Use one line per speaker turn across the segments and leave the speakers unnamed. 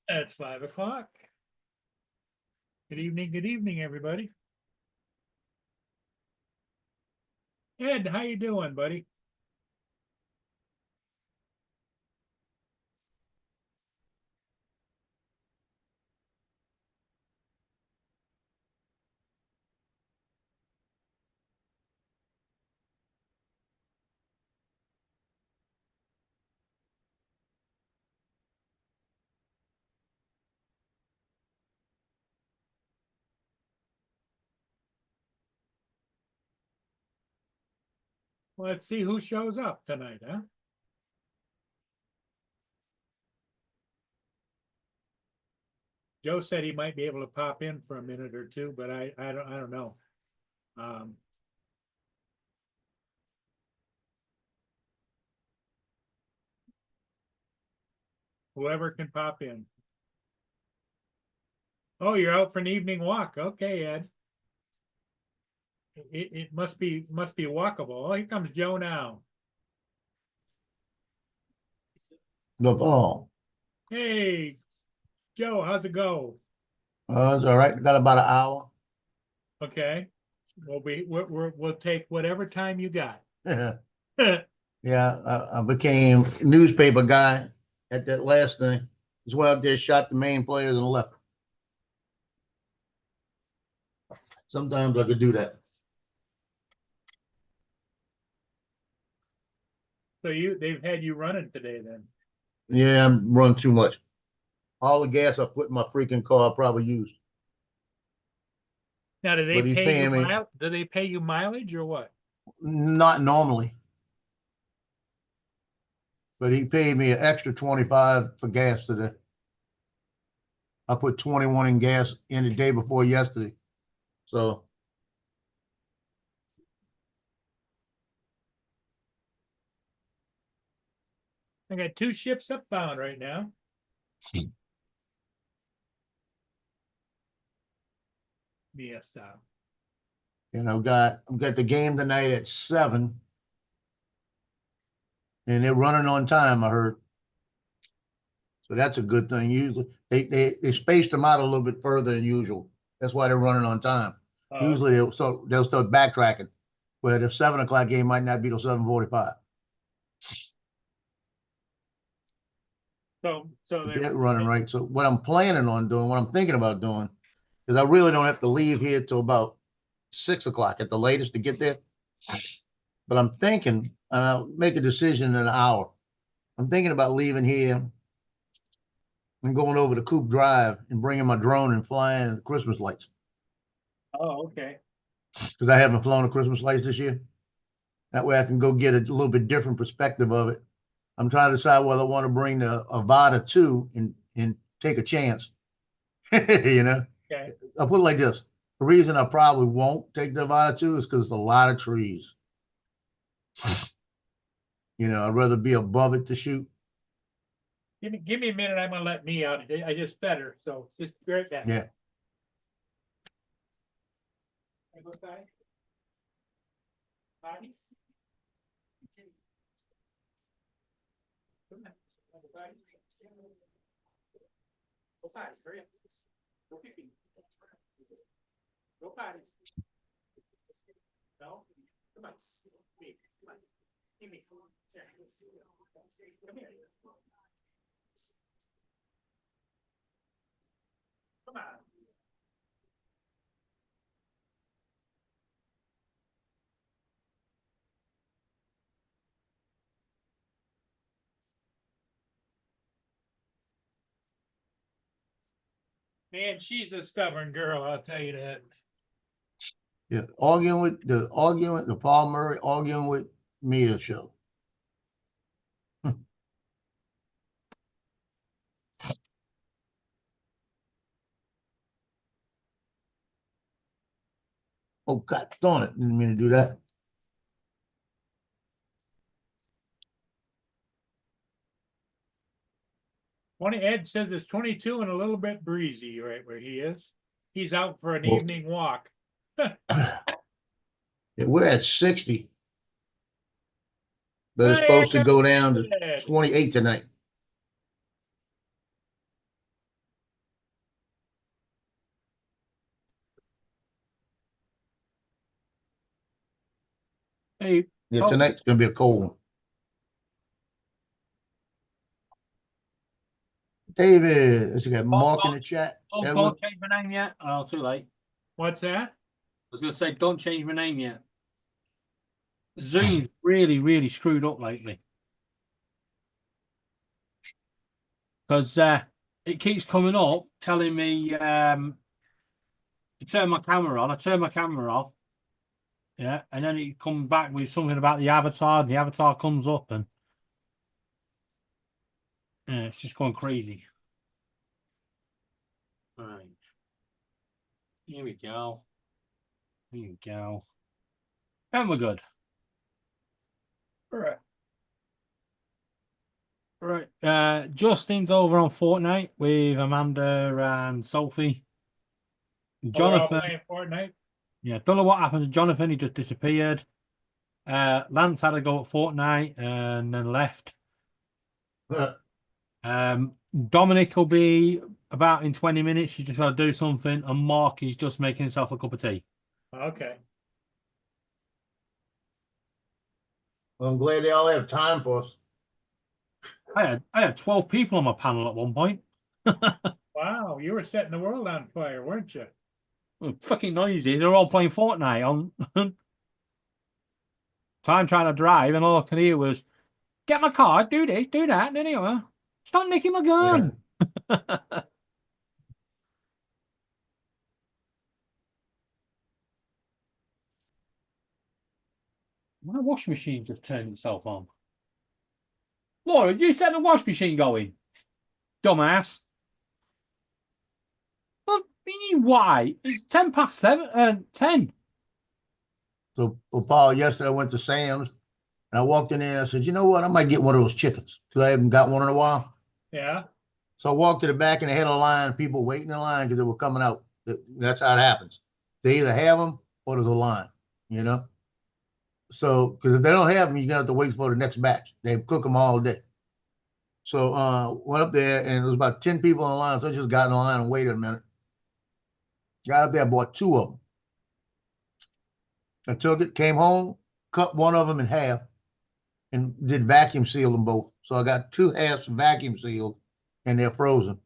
It's 5 o'clock. Good evening, everybody. Ed, how you doing, buddy? Let's see who shows up tonight, huh? Joe said he might be able to pop in for a minute or two, but I don't know. Um, Whoever can pop in. Oh, you're out for an evening walk. Okay, Ed. It must be walkable. Oh, here comes Joe now.
Oh,
Hey, Joe, how's it go?
it's all right. Got about an hour.
Okay. We'll take whatever time you got.
Yeah, I became newspaper guy at that last thing. As well, just shot the main players and left. Sometimes I could do that.
So they've had you running today then.
Yeah, I run too much. All the gas I put in my freaking car I probably used.
Now,
But he's paying me
do they pay you mileage or what?
not normally, but he paid me an extra 25 for gas today. I put 21 in gas in the day before yesterday. So
I got 2 ships upbound right now. Yeah, stop.
and I've got the game tonight at 7. And they're running on time, I heard. So that's a good thing. Usually they spaced them out a little bit further than usual. That's why they're running on time.
Oh,
Usually they'll start backtracking, where the 7 o'clock game might not be till 7:45.
so
They're running right. So what I'm planning on doing, what I'm thinking about doing, because I really don't have to leave here till about 6 o'clock at the latest to get there. But I'm thinking, and I'll make a decision in an hour. I'm thinking about leaving here and going over to Coop Drive and bringing my drone and flying the Christmas lights.
Oh, okay.
Because I haven't flown the Christmas lights this year. That way I can go get a little bit different perspective of it. I'm trying to decide whether I want to bring the Avata 2 and take a chance. You know,
Okay.
I'll put it like this. The reason I probably won't take the Avata 2 is because it's a lot of trees. I'd rather be above it to shoot.
Give me a minute. I'm gonna let me out. I just fed her, so just be right back.
Yeah.
Bodies? Go potties, hurry up. Go pee-pee. Go potties. No? Come on. Come on. Give me. Come here. Come on. Man, she's a stubborn girl, I'll tell you that.
Yeah, arguing with the Paul Murray, arguing with Mia show. Oh, God darn it. Didn't mean to do that.
Ed says it's 22 and a little bit breezy right where he is. He's out for an
Well-
evening walk.
Yeah, we're at 60. But it's
Hey,
supposed to
come
go down to
Ed.
28 tonight.
Hey,
Yeah,
Oh.
tonight's gonna be a cold one. David, has he got Mark in the chat?
Oh,
Edwin?
don't change my name yet. Oh, too late. I
what's that?
was going to say, don't change my name yet. Zoom's really, really screwed up lately. Because it keeps coming up telling me to turn my camera on. I turn my camera off. Yeah. And then it comes back with something about the avatar. And the avatar comes up and it's just going crazy. All right. Here we go. Here we go. And we're good. All right. Right. Justin's over on Fortnite with Amanda and Sophie. Jonathan.
Playing Fortnite.
Yeah, don't know what happened to Jonathan. He just disappeared. Lance had to go at Fortnite and then left. Dominic will be about in 20 minutes. He's just got to do something. And Mark is just making himself a cup of tea.
Okay.
Well, I'm glad they all have time for us.
I had 12 people on my panel at one point.
Wow, you were setting the world on fire, weren't you?
Fucking noisy. They're all playing Fortnite on. Time trying to drive, and all I could hear was, "Get my car, do this, do that." And anyway, stop nicking my gun. Yeah. My washing machine just turned itself on. Laura, did you set the washing machine going? Dumbass. Well, why? It's 10 past 10.
So, Paul, yesterday I went to Sam's and I walked in there and I said, you know what? I might get one of those chickens because I haven't got one in a while.
Yeah.
So I walked to the back and they had a line, people waiting in line because they were coming out. That's how it happens. They either have them or there's a line, you know? So, because if they don't have them, you're going to have to wait for the next batch. They cook them all day. So went up there and there was about 10 people in line. So I just got in line and waited a minute. Got up there, bought 2 of them. I took it, came home, cut one of them in half, and did vacuum seal them both. So I got 2 halves vacuum sealed, and they're frozen.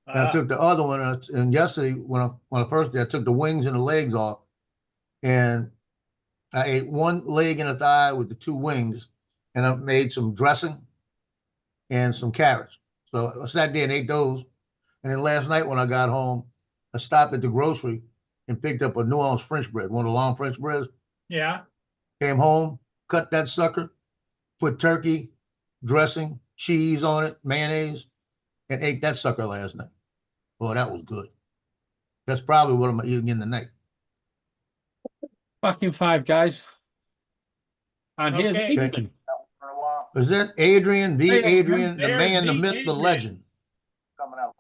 And I took the other one, and yesterday when I first did, I took the wings and the legs off, and I ate 1 leg and a thigh with the 2 wings, and I made some dressing and some carrots. So I sat there and ate those. And then last night when I got home, I stopped at the grocery and picked up a New Orleans French bread, one of the long French breads.
Yeah.
Came home, cut that sucker, put turkey, dressing, cheese on it, mayonnaise, and ate that sucker last night. Boy, that was good. That's probably what I'm eating in the night.
Back in 5, guys. And here's
Okay.
Adrian.
Is that Adrian, the
Hey,
Adrian, the
there's
man, the
the
myth, the
Adrian.
legend?
coming out.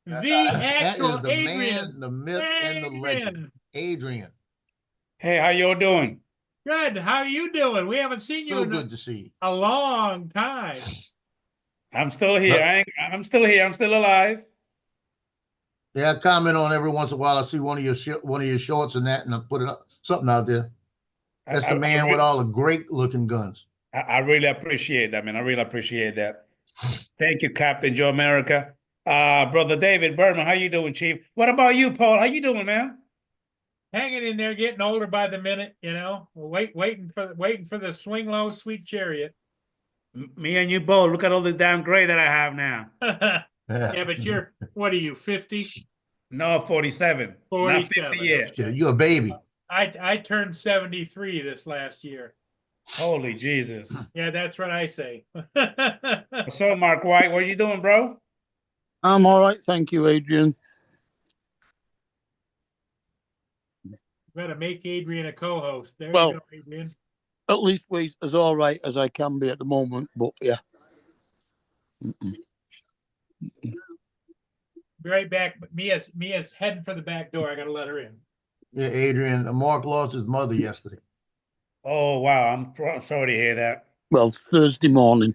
The
That
actual
is the
Adrian.
man, the myth, and the legend. Adrian.
Hey, how y'all doing?
Good. How are you doing? We haven't seen you
So
in
good to see you.
a long time.
I'm still here. I'm still here. I'm still alive.
Yeah, I comment on every once in a while. I see one of your shorts and that, and I put it up, something out there. That's the man with all the great looking guns.
I really appreciate that, man. I really appreciate that. Thank you, Captain Joe America. Brother David Berman, how you doing, Chief? What about you, Paul? How you doing, man?
Hanging in there, getting older by the minute, you know. Waiting for the swing low, sweet chariot.
Me and you both. Look at all this damn gray that I have now.
Yeah, but what are you, 50?
No, 47. Not 50
47.
yet.
Yeah, you're a baby.
I turned 73 this last year.
Holy Jesus.
Yeah, that's what I say.
So, Mark White, what are you doing, bro?
I'm all right, thank you, Adrian.
Better make Adrian a co-host. There
Well-
you go, Adrian.
At least we as all right as I can be at the moment, but yeah.
Be right back. But Mia's heading for the back door. I gotta let her in.
Yeah, Adrian, Mark lost his mother yesterday.
Oh, wow. I'm sorry to hear that.
Well, Thursday morning.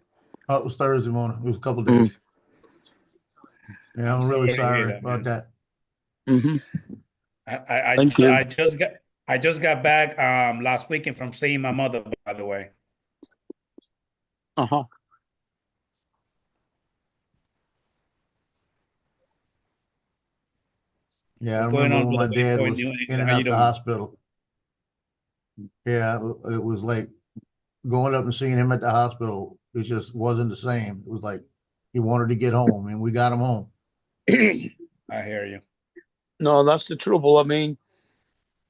Oh, it was Thursday morning. It was a couple days. Yeah, I'm really
Sorry to hear
sorry
that,
about
man.
that.
Mm-hmm. Thank you.
I just got back last weekend from seeing my mother, by the way.
Uh-huh.
Yeah, I
What's going
remember
on,
when my
brother?
dad
How
was
you
in and
how you
out the
doing?
hospital. Yeah, it was like going up and seeing him at the hospital. It just wasn't the same. It was like he wanted to get home, and we got him home.
I hear you.
No, that's the trouble. I mean,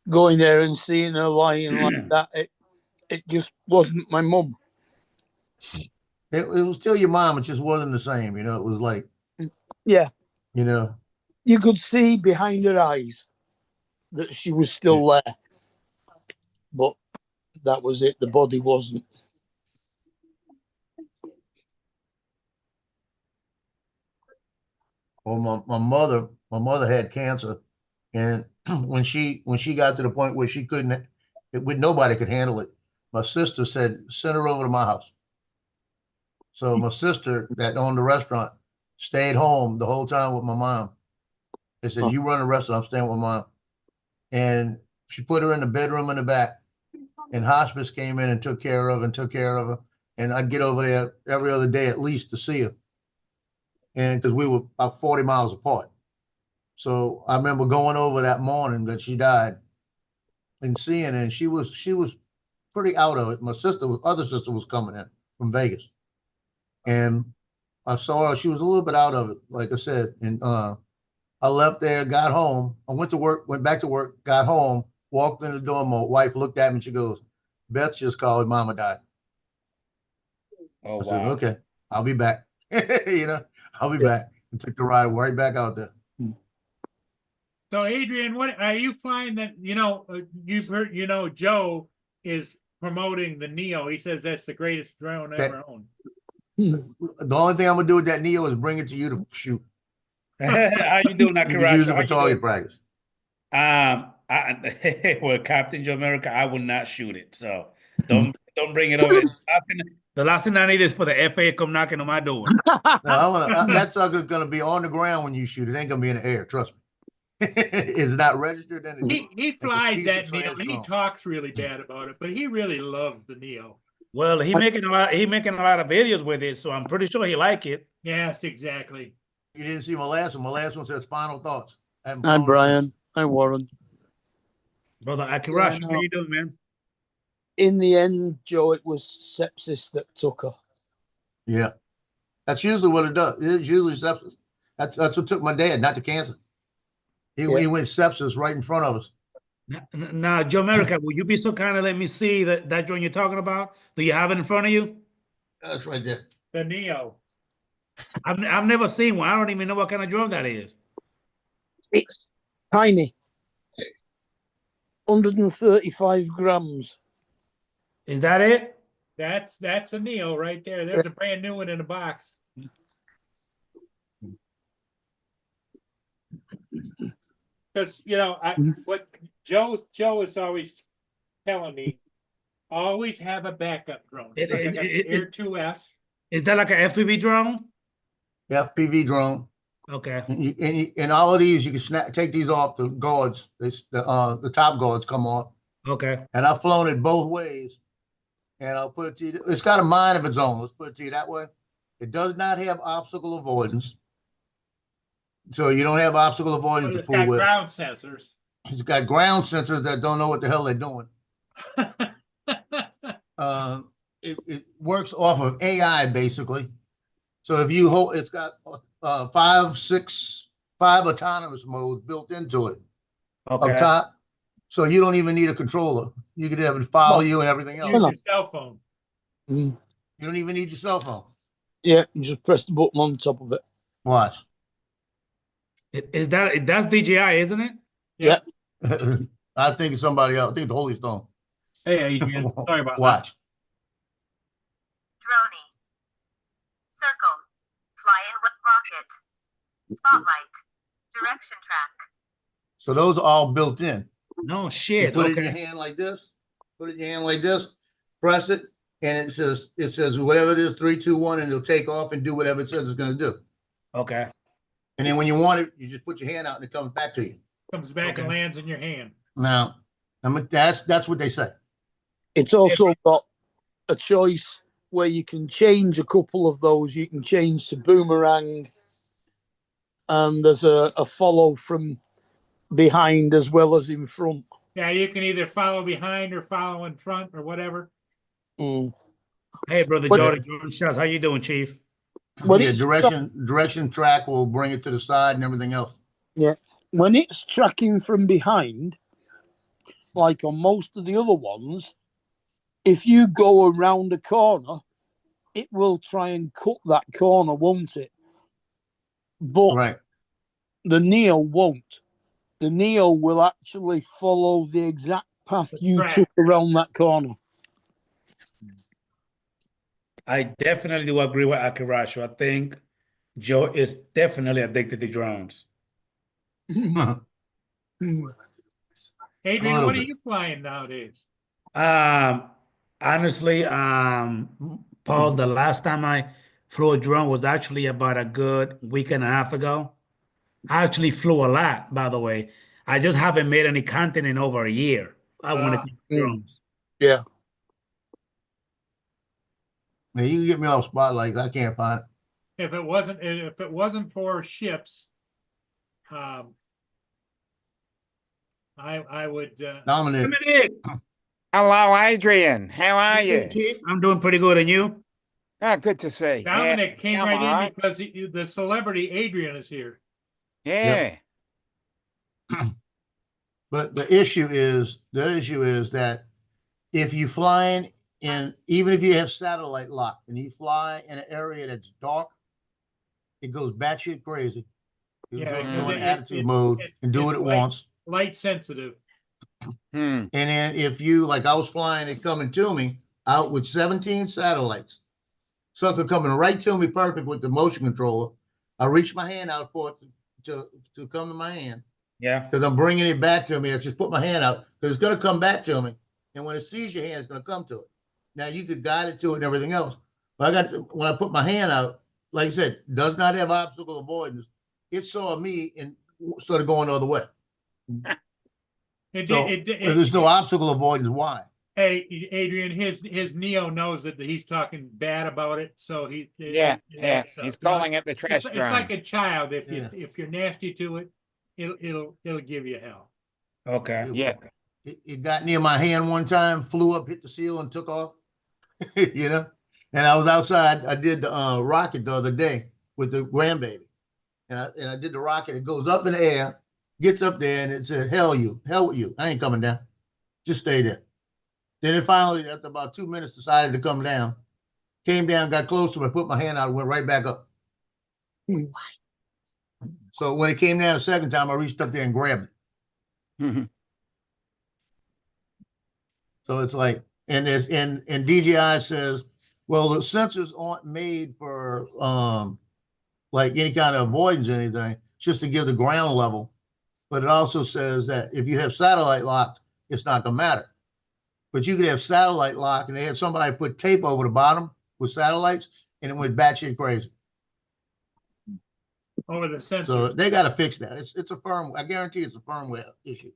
going there and seeing her lying like that, it just wasn't my mum.
It was still your mom. It just wasn't the same. You know, it was like,
Yeah,
you know,
you could see behind her eyes that she was still there. But that was it. The body wasn't.
well, my mother had cancer, and when she got to the point where she couldn't, nobody could handle it. My sister said, "Send her over to my house." So my sister that owned the restaurant stayed home the whole time with my mom. They said, "You run the restaurant, I'm staying with mom." And she put her in the bedroom in the back, and hospice came in and took care of her. And I'd get over there every other day at least to see her. And because we were about 40 miles apart. So I remember going over that morning that she died and seeing her, and she was pretty out of it. Other sister was coming in from Vegas. And I saw her, she was a little bit out of it, like I said. And I left there, got home. I went back to work, got home, walked in the door. My wife looked at me and she goes, "Beth just called, Mama died."
Oh,
I said,
wow.
"Okay, I'll be back." You know, I'll be back. And took the ride right back out there.
So Adrian, what are you find that you've heard? Joe is promoting the Neo. He says that's the greatest drone ever owned.
The only thing I'm gonna do with that Neo is bring it to you to shoot.
How you doing,
You can use it
Akaracho?
for target practice.
Well, Captain Joe America, I will not shoot it. So don't bring it over. The last thing I need is for the FAA come knocking on my door.
No, that sucker's gonna be on the ground when you shoot. It ain't gonna be in the air. Trust me. It's not registered. Then
He flies
piece
that
of
Neo,
trash
and he
drone.
talks really bad about it, but he really loves the Neo.
Well, he making a lot of videos with it, so I'm pretty sure he like it.
Yes, exactly.
You didn't see my last one. My last one says "Final Thoughts."
Hi, Brian. Hi, Warren.
Brother Akaracho,
Yeah,
how
no.
you doing, man?
In the end, Joe, it was sepsis that took her.
Yeah, that's usually what it does. It's usually sepsis. That's what took my dad, not the cancer. He went sepsis right in front of us.
Now, Joe America, will you be so kind to let me see that drone you're talking about? Do you have it in front of you?
That's right there.
The Neo.
I've never seen one. I don't even know what kind of drone that is.
It's tiny. 135 grams.
Is that it?
That's a Neo right there. There's a brand new one in the box. Because what Joe is always telling me, always have a backup drone. It's like I got the Air 2S.
Is that like an FPV drone?
FPV drone.
Okay.
And all of these, you can take these off the guards. The top guards come off.
Okay.
And I've flown it both ways. And I'll put it to you. It's got a mind of its own. Let's put it to you that way. It does not have obstacle avoidance. So you don't have obstacle avoidance.
But it's got ground sensors.
It's got ground sensors that don't know what the hell they're doing. It works off of AI basically. So if you hold, it's got 5 5 autonomous modes built into it up
Okay.
top. So you don't even need a controller. You could have it follow
Well,
you and everything
Use
else.
your cell phone.
Mm.
You don't even need your cell phone.
Yeah, you just press the button on top of it.
Watch.
That's DJI, isn't it?
Yeah.
I think it's somebody else. I think it's Holy Stone.
Hey, Adrian. Sorry about that.
Watch.
Droney. Circle. Fly in with rocket. Spotlight. Direction track.
So those are all built in.
No
You
shit.
put it in your
Okay.
hand like this. Put it in your hand like this. Press it, and it says whatever it is, 3, 2, 1, and it'll take off and do whatever it says it's going to do.
Okay.
And then when you want it, you just put your hand out and it comes back to you.
Comes back and
Okay.
lands in your hand.
Now, that's what they say.
It's also got a choice where you can change a couple of those. You can change to boomerang, and there's a follow from behind as well as in front.
Yeah, you can either follow behind or follow in front or whatever.
Mm.
Hey, brother
What-
Jordan Shots, how you doing, Chief?
When
Yeah,
it's
direction track will bring it to the side and everything else.
when it's tracking from behind, like on most of the other ones, if you go around a corner, it will try and cut that corner, won't it? But
Right.
the Neo won't. The Neo will actually follow the exact path
The
you
track.
took around that corner.
I definitely do agree with Akirashu. I think Joe is definitely addicted to drones.
Adrian,
little
what are
bit.
you flying nowadays?
Honestly, Paul, the last time I flew a drone was actually about a good week and a half ago. I actually flew a lot, by the way. I just haven't made any content in over a year. I wanted to drones.
Yeah.
Man, you can get me off Spotlight. I can't find it.
If it wasn't for ships, I would
Dominic,
Dominic,
Hello, Adrian. How are
how you doing,
you?
Chief? I'm doing pretty good, and you?
Oh, good to see.
Dominic came
I'm
right in
alright.
because the celebrity Adrian is here.
Yeah.
but the issue is that if you flying in, even if you have satellite lock and you fly in an area that's dark, it goes batshit crazy. You
Yeah,
go
because
in
it-
attitude
it-
mode and do
it's
what it
like-
wants.
Light sensitive.
Hmm.
And then if you, like I was flying and coming to me out with 17 satellites, something coming right to me perfect with the motion controller. I reach my hand out for it to come to my hand
Yeah.
because I'm bringing it back to me. I just put my hand out because it's going to come back to me. And when it sees your hand, it's going to come to it. Now you could guide it to it and everything else. But when I put my hand out, like I said, does not have obstacle avoidance. It saw me and started going the other way.
It,
So
did-
if there's no obstacle avoidance, why?
hey, Adrian, his Neo knows that he's talking bad about it, so
Yeah.
so,
He's
you know,
calling it the trash
it's
drone.
like a child. If
Yeah.
you're nasty to it, it'll give you hell.
Okay.
Yeah.
It got near my hand one time, flew up, hit the seal, and took off. You know, and I was outside. I did the rocket the other day with the grandbaby, and I did the rocket. It goes up in the air, gets up there, and it said, "Hell with you. I ain't coming down. Just stay there." Then it finally, after about 2 minutes, decided to come down. Came down, got close to me, put my hand out, and went right back up. So when it came down the second time, I reached up there and grabbed it.
Mhm.
So it's like, and DJI says, well, the sensors aren't made for like any kind of avoidance or anything, just to give the ground level. But it also says that if you have satellite locked, it's not gonna matter. But you could have satellite lock and they had somebody put tape over the bottom with satellites and it went batshit crazy.
Over the sensor.
So they got to fix that. It's a firm. I guarantee it's a firmware issue.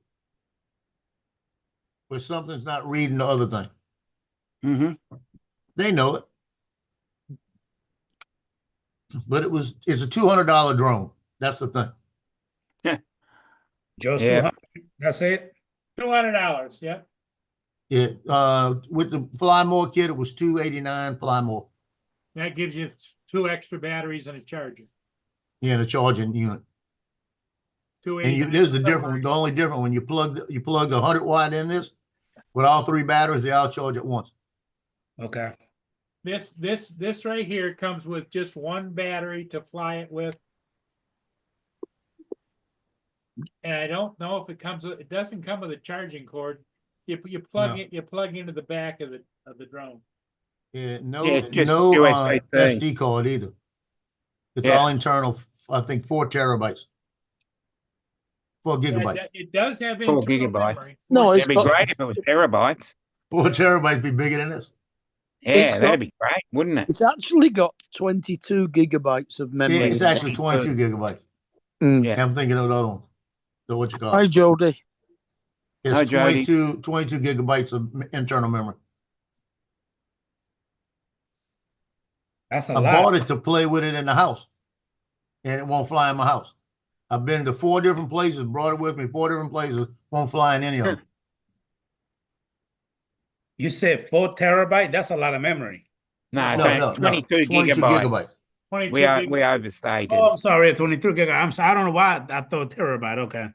Where something's not reading the other thing.
Mm-hmm.
They know it. But it's a $200 drone. That's the thing.
Just
Yeah.
200. That's it.
$200. Yeah.
It with the Fly More kit, it was $289. Fly More.
That gives you 2 extra batteries and a charger.
Yeah, the charging unit. And you, there's the difference, the only difference, when you plug a 100 watt in this, with all 3 batteries, they all charge at once.
Okay.
This right here comes with just one battery to fly it with. And I don't know if it comes with, it doesn't come with a charging cord. You plug
No.
it, you plug into the back of the drone.
Yeah, no,
Yeah, just
no,
USB-C.
SD card either. It's
Yeah.
all internal, I think 4 terabytes. 4
Yeah,
gigabytes.
it does have
4
internal
gigabytes.
memory.
No, it's
That'd be
got,
great if it was terabytes.
4 terabytes be bigger than this.
Yeah,
It's got-
that'd be great, wouldn't it?
it's actually got 22 gigabytes of memory.
Yeah, it's
in it.
actually 22 gigabytes.
Mm.
Yeah.
I'm thinking of the other ones. So what you call
Hi,
it?
Jody.
Hi,
It's
Jody.
22 gigabytes of internal memory.
That's a
I
lot.
bought it to play with it in the house, and it won't fly in my house. I've been to 4 different places, brought it with me, 4 different places, won't fly in any of them.
You said 4 terabyte? That's a lot of memory.
No, it's
No,
only
no, no,
22
22
gigabytes.
gigabytes.
22
We
gigabytes.
overstated.
Oh, I'm sorry, 23 gigabyte. I'm sorry. I don't know why I thought terabyte. Okay.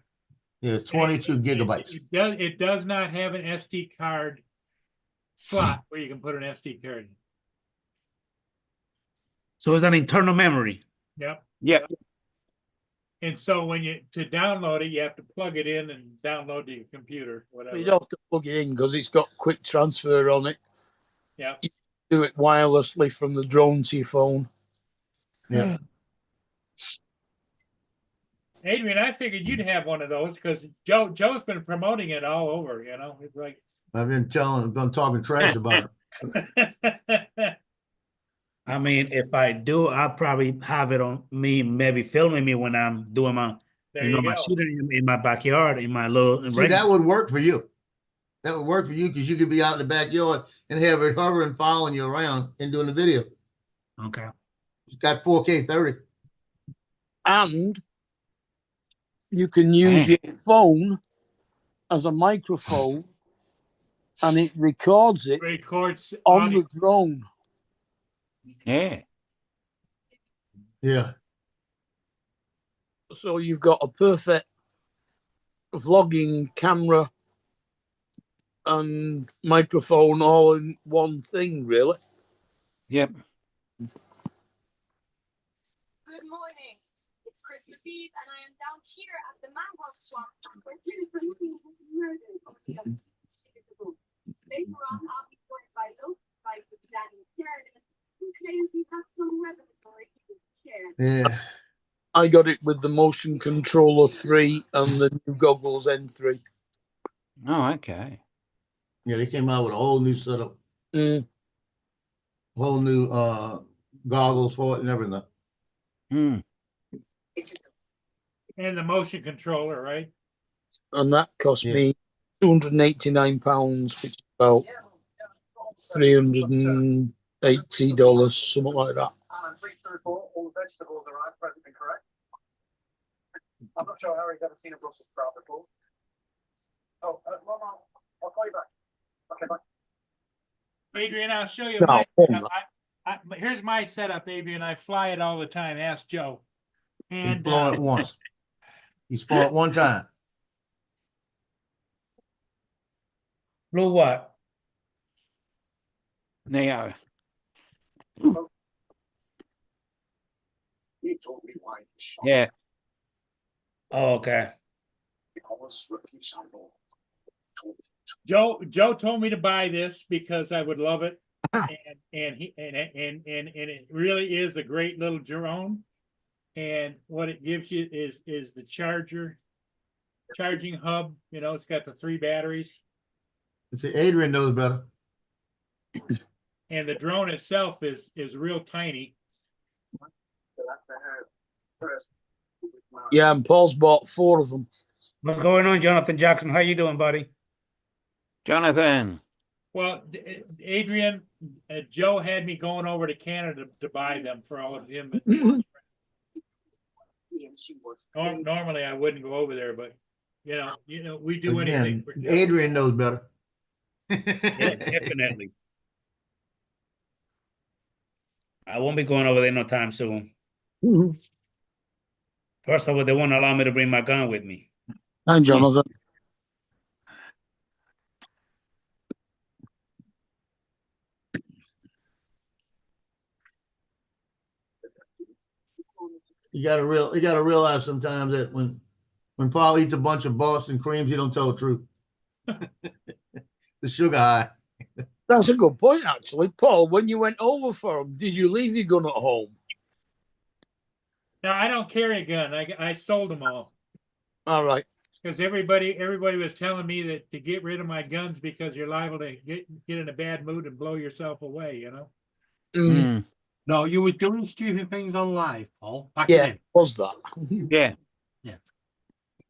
Yeah, it's 22 gigabytes.
It does not have an SD card slot where you can put an SD card in.
So it's an internal memory.
Yep.
Yep.
And so when to download it, you have to plug it in and download to your computer, whatever.
You don't have to plug it in because it's got quick transfer on it.
Yeah.
Do it wirelessly from the drone to your phone.
Yeah.
Adrian, I figured you'd have one of those because Joe's been promoting it all over, you know. It's like
I've been talking trash about it.
I mean, if I do, I'll probably have it on me, maybe filming me when I'm doing my,
there
you know,
you
my
go.
shooting in my backyard, in my little.
See, that would work for you. That would work for you because you could be out in the backyard and have it hovering, following you around and doing the video.
Okay.
It's got 4K 30.
And you can use
Damn.
your phone as a microphone and it records it
Records
on
audio.
the drone.
Yeah.
Yeah.
So you've got a perfect vlogging camera and microphone all in one thing, really.
Yep.
Good morning. It's Christmas Eve, and I am down here at the mango swamp where Jennifer Lee was murdered. Later on, I'll be joined by Luke, by Danny Sheridan, who claims he has some revelatory to share.
Yeah.
I got it with the Motion Controller 3 and the new goggles N3.
Oh, okay.
Yeah, they came out with a whole new setup, whole new goggles for it and everything.
Hmm.
And the motion controller, right?
And that cost
Yeah.
me £289, which is about $380, something like that.
I'm pleased to report all the vegetables are present and correct. I'm not sure Harry's ever seen a Brussels sprout before. Oh, Mom, I'll call you back. Okay, bye.
Adrian, I'll show you
No,
my
oh,
setup. Here's my setup, Adrian. I fly it all the time. Ask Joe.
He's
And
flown it once. He's flown it one time.
Blue what?
Neo.
He told me why.
Yeah.
Oh, okay.
Because Ricky Sandal told me.
Joe told me to buy this because I would love it. And it really is a great little drone. And what it gives you is the charging hub. You know, it's got the 3 batteries.
See, Adrian knows better.
And the drone itself is real tiny.
So that's the hair first.
Yeah, and Paul's bought 4 of them.
What's going on, Jonathan Jackson? How you doing, buddy?
Jonathan.
Well, Adrian, Joe had me going over to Canada to buy them for all of him. Normally I wouldn't go over there, but you know, we do anything
Again,
for Joe.
Adrian knows better.
Yeah, definitely. I won't be going over there no time soon. First of all, they won't allow me to bring my gun with me.
And Jonathan.
You gotta realize sometimes that when Paul eats a bunch of Boston creams, he don't tell the truth. The sugar high.
That's a good point, actually. Paul, when you went over for him, did you leave your gun at home?
Now, I don't carry a gun. I sold them all.
All right.
Because everybody was telling me that to get rid of my guns because you're liable to get in a bad mood and blow yourself away, you know?
Mm.
No, you were doing stupid things on live, Paul. Back
Yeah,
then.
was that?
Yeah.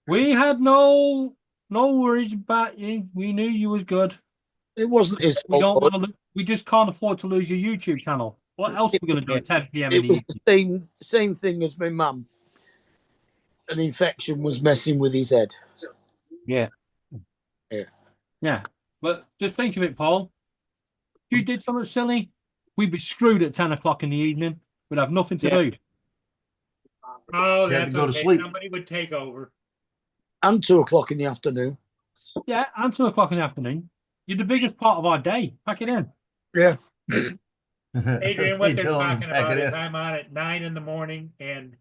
We had no worries about you. We knew you was good.
It wasn't his
We don't
fault.
want to. We just can't afford to lose your YouTube channel. What else are we going to do at 10 p.m. in
It
the
was
evening?
the same thing as my mum. An infection was messing with his head.
Yeah.
Yeah, but just think of it, Paul. If you did something silly, we'd be screwed at 10 o'clock in the evening. We'd have nothing to do.
Oh,
You had
that's
to go to
okay.
sleep.
Somebody would take over.
And 2 o'clock in the afternoon.
Yeah, and 2 o'clock in the afternoon. You're the biggest part of our day. Pack it in.
Yeah.
Adrian, what
You
they're
tell 'em
talking
back
about
it
is
in.
I'm on at 9 in the morning and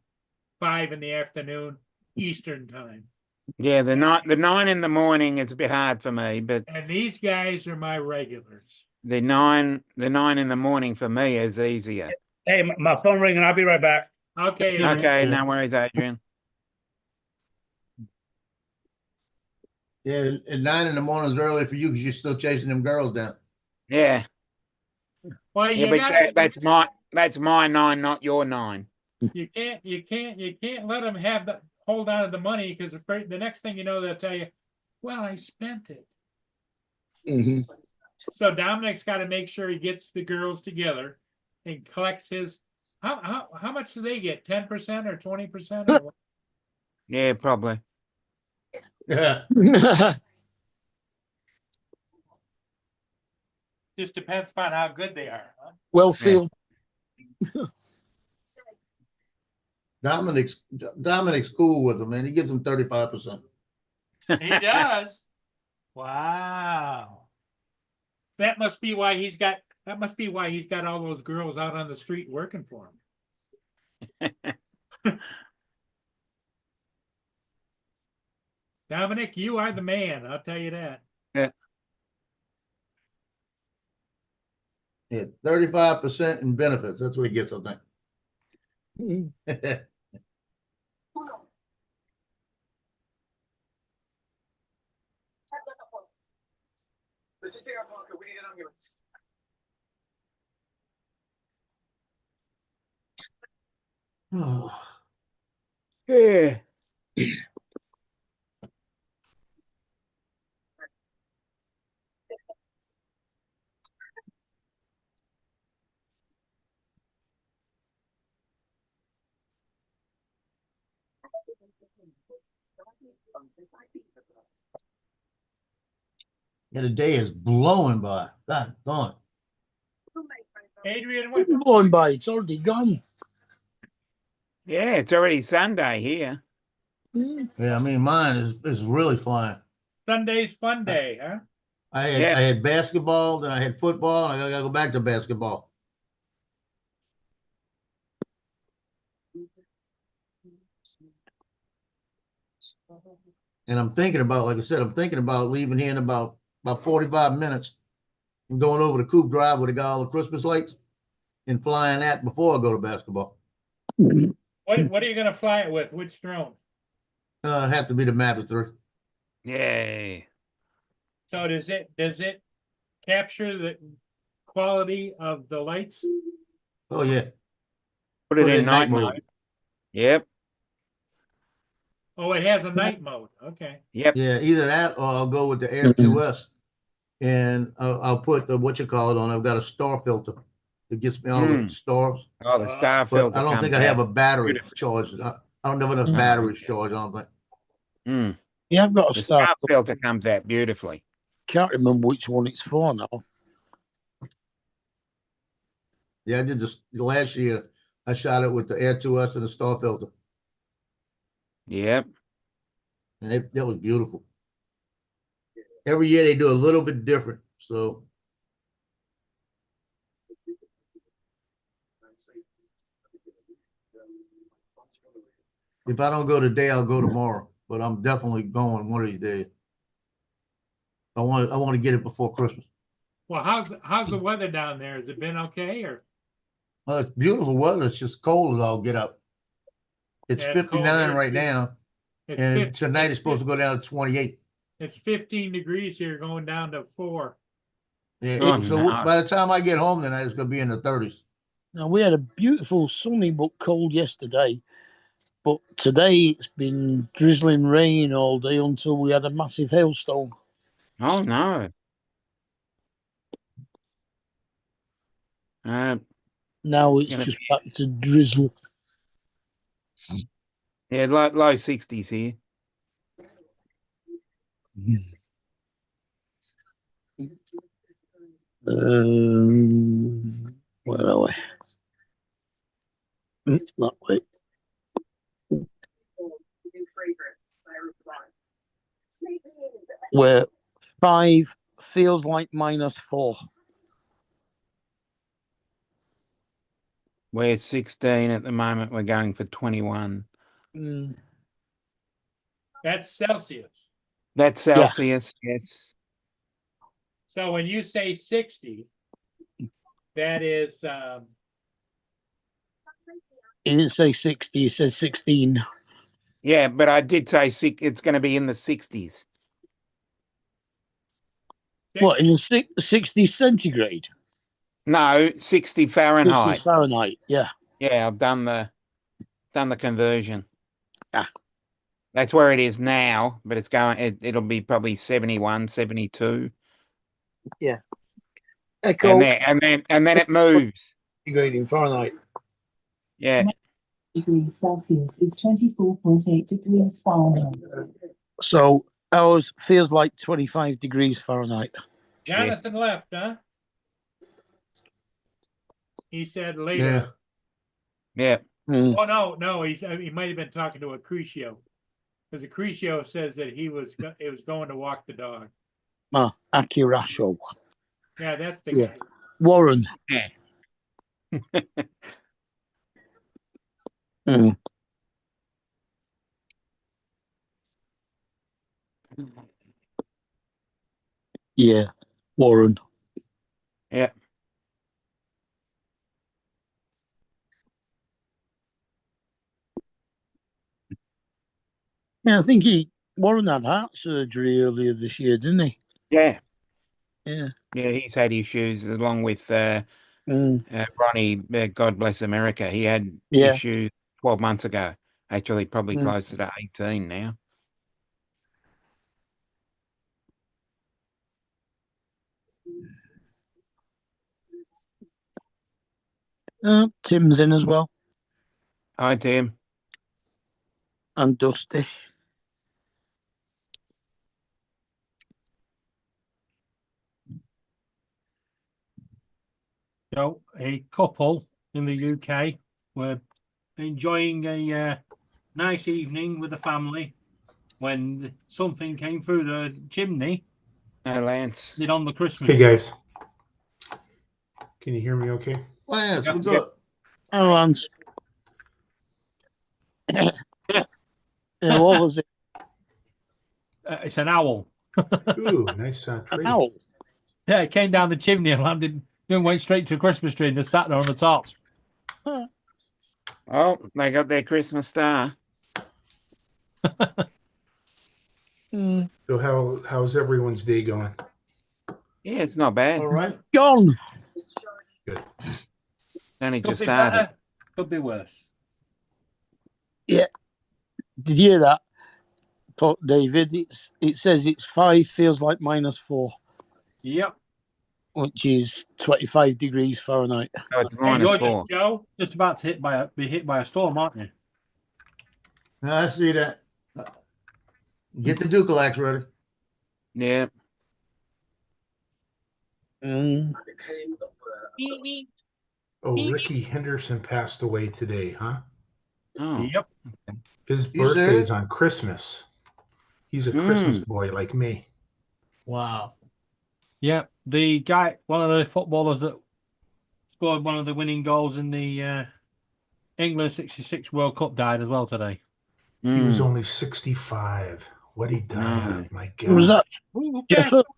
5 in the afternoon Eastern time.
Yeah. The 9 in the morning is a bit hard for me, but
And these guys are my regulars.
the 9 in the morning for me is easier.
Hey, my phone ringing. I'll be right back.
Okay, Adrian.
Okay.
Yeah.
No worries, Adrian.
Yeah, at 9 in the morning is early for you because you're still chasing them girls down.
Yeah.
Well,
Yeah,
you
but
gotta,
that's my 9, not your 9.
you can't let them have the hold on to the money because the next thing you know they'll tell you, well, I spent it.
Mm-hmm.
So Dominic's got to make sure he gets the girls together and collects his. How much do they get? 10% or 20%?
Yeah, probably.
Yeah.
Just depends upon how good they are. Huh?
Well, Phil.
Dominic's cool with them, man. He gives them 35%.
He does. Wow. That must be why he's got all those girls out on the street working for him. Dominic, you are the man, I'll tell you that.
Yeah, 35% in benefits. That's what he gets, I think.
This is Darren Parker. We need an ambulance.
Yeah.
Yeah, the day is blowing by. God darn.
Adrian,
It's blowing by. It's already gone.
Yeah, it's already Sunday here.
Yeah, I mean, mine is really flying.
Sunday's fun day, huh?
I had basketball, then I had football, and I gotta go back to basketball. And I'm thinking about, like I said, leaving here in about 45 minutes and going over to Coop Drive where they got all the Christmas lights and flying that before I go to basketball.
What are you gonna fly it with? Which drone?
It'd have to be the Mavic 3.
Yay.
So does it capture the quality of the lights?
Oh yeah.
Put it in night mode. Yep.
Oh, it has a night mode. Okay.
Yep.
Yeah, either that or I'll go with the Air 2S and I'll put the on. I've got a star filter that gets me all the stars.
Oh, the star
But
filter.
I don't think I
comes
have
out.
a battery
Beautiful.
charged. I don't have enough batteries charged, I don't think.
Mm.
Yeah, I've got a
The
star.
star filter comes out beautifully.
Can't remember which one it's for now.
Yeah, I did this last year. I shot it with the Air 2S and the star filter.
Yep.
And that was beautiful. Every year they do a little bit different. So if I don't go today, I'll go tomorrow. But I'm definitely going one of these days. I want to get it before Christmas.
Well, how's the weather down there? Has it been okay or?
Well, it's beautiful weather. It's just cold as all get up. It's
Yeah, it's cold
59
here,
right
too.
now,
It's
and
50
tonight it's supposed to go down to 28.
It's 15 degrees here, going down to 4.
Yeah,
Oh,
so
no.
by the time I get home tonight, it's gonna be in the 30s.
Now we had a beautiful sunny but cold yesterday, but today it's been drizzling rain all day until we had a massive hailstorm.
Oh no.
Now it's
Gonna
just back to drizzle.
Yeah, low 60s here.
Where are we? That way. Where 5 feels like -4.
We're 16 at the moment. We're going for 21.
That's Celsius.
That's Celsius, yes.
So when you say 60, that is
He didn't say 60, he said 16.
Yeah, but I did say it's going to be in the 60s.
What, in the 60 centigrade?
No, 60 Fahrenheit.
60 Fahrenheit, yeah.
Yeah, I've done the conversion.
Ah.
That's where it is now, but it's going. It'll be probably 71, 72.
Yeah. Echo.
And then it moves.
Centigrade in Fahrenheit.
Yeah.
Degrees Celsius is 24.8 degrees Fahrenheit.
So ours feels like 25 degrees Fahrenheit.
Jonathan left, huh? He said later.
Yeah.
Oh no, he might have been talking to Accrecio, because Accrecio says that it was going to walk the dog.
Akirasho.
Yeah, that's the guy.
Warren.
Yeah.
Yeah, Warren.
Yeah.
Yeah, I think Warren had heart surgery earlier this year, didn't he?
Yeah.
Yeah.
Yeah, he's had issues along with Ronnie, God bless America. He had issues 12 months ago. Actually, probably closer to 18 now.
Tim's in as well.
Hi, Tim.
And Dusty.
So a couple in the UK were enjoying a nice evening with the family when something came through the chimney.
Hey, Lance.
Did on the Christmas.
Hey guys, can you hear me okay?
Lance, what's up?
Oh, Lance. Yeah, what was it?
It's an owl.
Ooh, nice tree.
An owl?
Yeah, it came down the chimney and landed, then went straight to the Christmas tree and just sat there on the top.
Oh, they got their Christmas star.
So how's everyone's day going?
Yeah, it's not bad.
All right.
Gone.
Good.
Only
Could
just
be
started.
better, could be worse.
Yeah. Did you hear that, David? It says it's 5 feels like -4.
Yep.
Which is 25 degrees Fahrenheit.
Oh, it's
Hey, you're
-4.
just about to be hit by a storm, aren't you?
I see that. Get the Dukalax ready.
Yeah.
Oh, Ricky Henderson passed away today, huh?
Oh.
Yep.
His
You
birthday
serious?
is on Christmas. He's a Christmas boy like me.
Wow.
Yeah, the guy, one of the footballers that scored one of the winning goals in the England '66 World Cup died as well today.
He was
Mm.
only 65. What he died
No.
of, my
Who was
God.
that?
Ooh,
Jeff?
okay.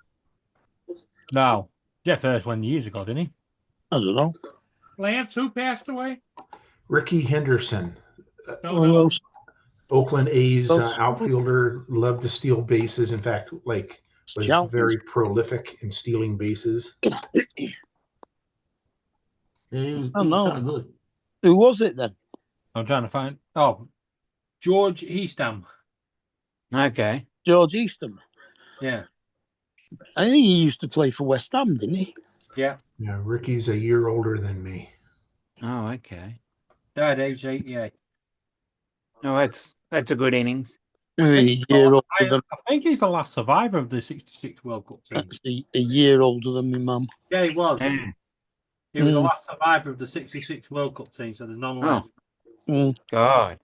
No, Jeff Hurst won years ago, didn't he?
I don't know.
Lance, who passed away?
Ricky Henderson,
Don't
Who
know.
else?
Oakland A's
Those-
outfielder, loved to steal bases. In fact, like was
Shout.
very prolific in stealing bases.
Yeah, he
Oh,
was
no.
kind of good.
Who was it then?
I'm trying to find. Oh, George Eastham.
Okay.
George Eastham.
Yeah,
I think he used to play for West Ham, didn't he?
yeah.
Yeah, Ricky's a year older than me.
Oh, okay.
Died age 88.
Oh, that's a good innings.
A year older
I
than,
think he's the last survivor of the '66 World Cup team.
actually, a year older than me, mum.
Yeah, he was.
Yeah.
He was the
Mm.
last survivor of the '66 World Cup team, so there's none
Oh.
left.
Mm.
God.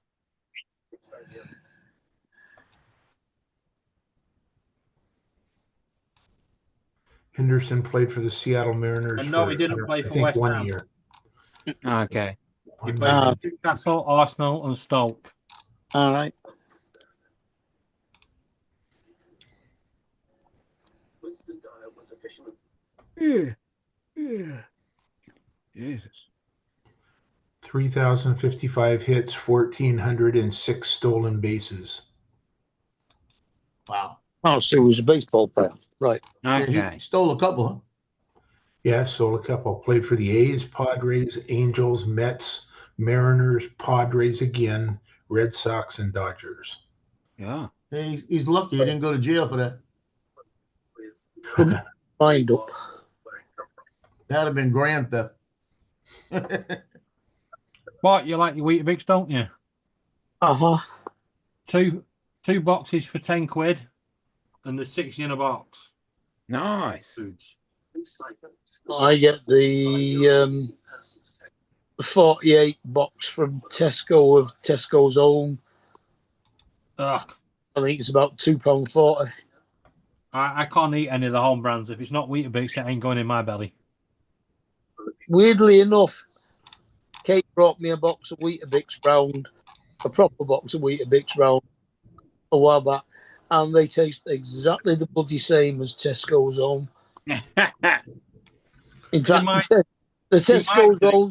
Henderson played for the Seattle Mariners.
And no, he
for,
didn't
I don't-
play
I
for
think
West
1
Ham.
year.
Okay.
He
1
played
year.
for Newcastle, Arsenal, and Stoke.
All right.
Yeah. Yeah. Jesus.
3,055 hits, 1,406 stolen bases.
Wow.
Oh, so he was a baseball player. Right.
Yeah,
Okay.
he stole a couple, huh?
Yeah, stole a couple. Played for the A's, Padres, Angels, Mets, Mariners, Padres again, Red Sox, and Dodgers.
Yeah.
Hey, he's lucky he didn't go to jail for that.
Wind up.
That'd have been grand theft.
But you like your Weetabix, don't you?
Uh-huh.
Two boxes for £10, and there's 6 in a box.
Nice.
I get the 48 box from Tesco of Tesco's own.
Ugh.
I think it's about £2.40.
I can't eat any of the home brands. If it's not Weetabix, it ain't going in my belly.
Weirdly enough, Kate brought me a box of Weetabix round, a proper box of Weetabix round a while back, and they taste exactly the bloody same as Tesco's own. In fact, the Tesco's own,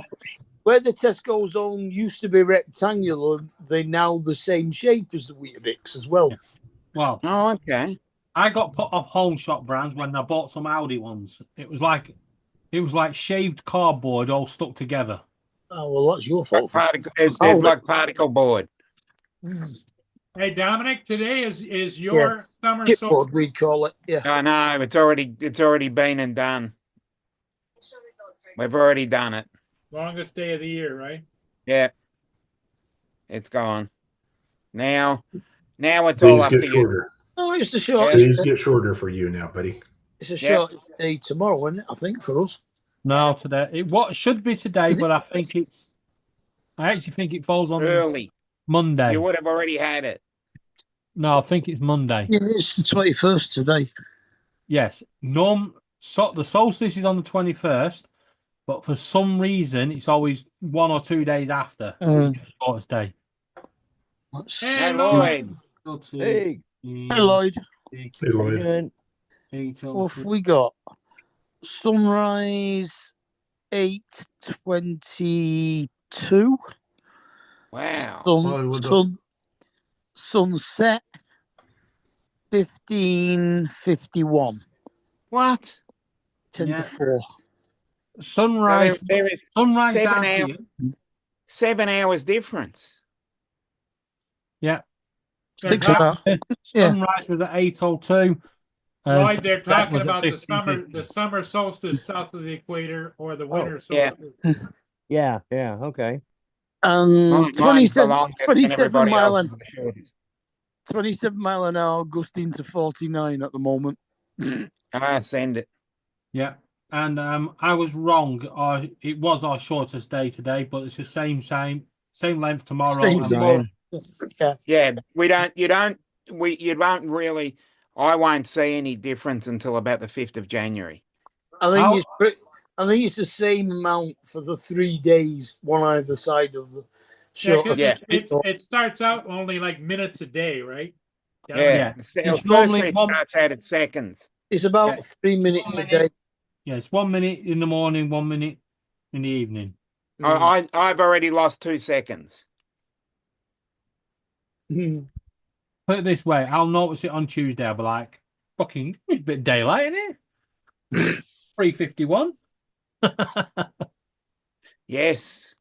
where the Tesco's own used to be rectangular, they're now the same shape as the Weetabix as well.
Well,
Oh, okay.
I got put off home shop brands when I bought some Aldi ones. It was like shaved cardboard all stuck together.
Oh, well, that's your fault.
It's
Oh,
like particle board.
Hey, Dominic, today is your summer
Chipboard, we call it. Yeah.
I know it's already been and done. We've already done it.
longest day of the year, right?
Yeah. It's gone. Now it's all
Days
up
get
to you.
shorter.
Oh, it's a short.
Days get shorter for you now, buddy.
It's a short day tomorrow, isn't it? I think for us.
No, today. What should be today, but I actually think it falls on
Early.
Monday.
You would have already had it.
No, I think it's Monday.
Yeah, it's the 21st today.
Yes. The solstice is on the 21st, but for some reason it's always 1 or 2 days after the shortest day.
Hey,
Lloyd.
Hey.
Hey, Lloyd.
Hey, Lloyd.
What have we got? Sunrise 8:22.
Wow.
Sunset 15:51.
What?
10
Yeah.
to 4.
Sunrise.
So there is
Sunrise
7
down
hours.
here.
7 hours difference.
Yeah.
6 hours.
Sunrise was at 8:02.
Lloyd, they're
sunset
talking
was at
about the
15:50.
summer solstice south of the equator or the winter
yeah.
solstice.
Yeah, okay.
Mine's the
27
longest and
27
everybody
mile
else
an
is the shortest.
27 mile an hour, gusting to 49 at the moment.
Send it.
Yeah. And I was wrong. It was our shortest day today, but it's the same same length tomorrow.
Same
and-
tomorrow. Yeah.
Yeah, you won't really, I won't see any difference until about the 5th of January.
I think I think it's the same amount for the 3 days, one either side of the
Yeah,
short.
'cause
Yeah.
it starts out only like minutes a day, right?
Yeah.
It's
Firstly,
normally
it
one-
starts out at seconds.
It's about 3 minutes a day.
Yeah, it's 1 minute in the morning, 1 minute in the evening.
I've already lost 2 seconds.
Mm.
Put it this way, I'll notice it on Tuesday. I'll be like, fucking a bit of daylight in it. 3:51.
Yes.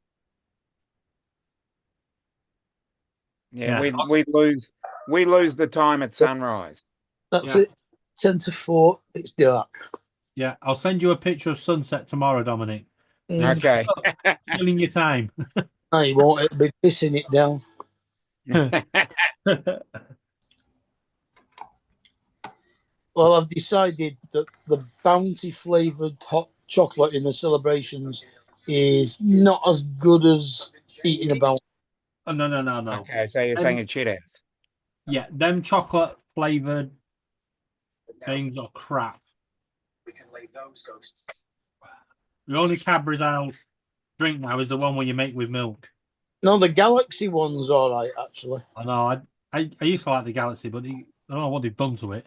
Yeah,
Yeah.
we lose the time at sunrise.
That's
Yeah.
it. 10 to 4, it's dark.
Yeah, I'll send you a picture of sunset tomorrow, Dominic.
Mm.
Okay.
Killing your time.
No, you won't. It'll be pissing it down. Well, I've decided that the bounty flavoured hot chocolate in the celebrations is not as good as eating a bounty.
Oh, no.
Okay, so you're saying a Cheetos.
Yeah, them chocolate flavored things are crap.
We can lay those ghosts.
The only Cadbury's I'll drink now is the one where you make with milk.
No, the Galaxy one's all right, actually.
I know. I used to like the Galaxy, but I don't know what they've done to it.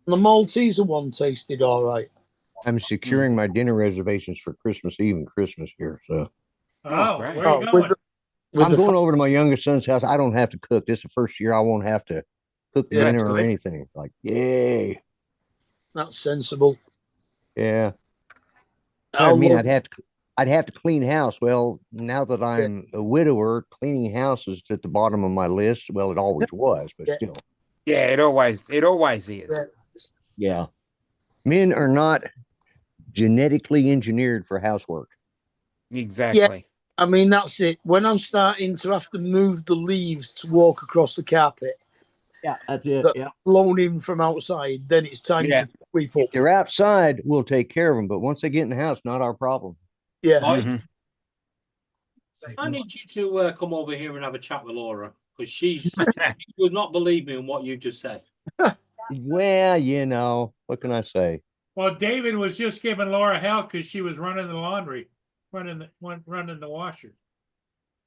The Malteser one tasted all right.
I'm securing my dinner reservations for Christmas Eve and Christmas here. So
Oh,
great.
where are you
with
going?
the, with
I'm
the
going over to my youngest son's house. I don't have to cook. This is the first year I won't have to cook
Yeah, that's
dinner or
good.
anything. Like, yay.
That's sensible.
Yeah. I
I'll
mean,
look-
I'd have to clean house. Well, now that I'm a widower, cleaning house is at the bottom of my list. Well, it always was, but
Yeah.
still.
Yeah, it always is.
Yeah.
Yeah. Men are not genetically engineered for housework.
Exactly.
I mean, that's it. When I'm starting to have to move the leaves to walk across the carpet,
Yeah, that's it.
that
Yeah.
blown in from outside, then it's time
Yeah.
to sweep up.
They're outside, we'll take care of them. But once they get in the house, not our problem.
Yeah.
Mhm.
I need you to come over here and have a chat with Laura because she would not believe me in what you just said.
Well, you know, what can I say?
Well, David was just giving Laura hell because she was running the laundry, running the washer.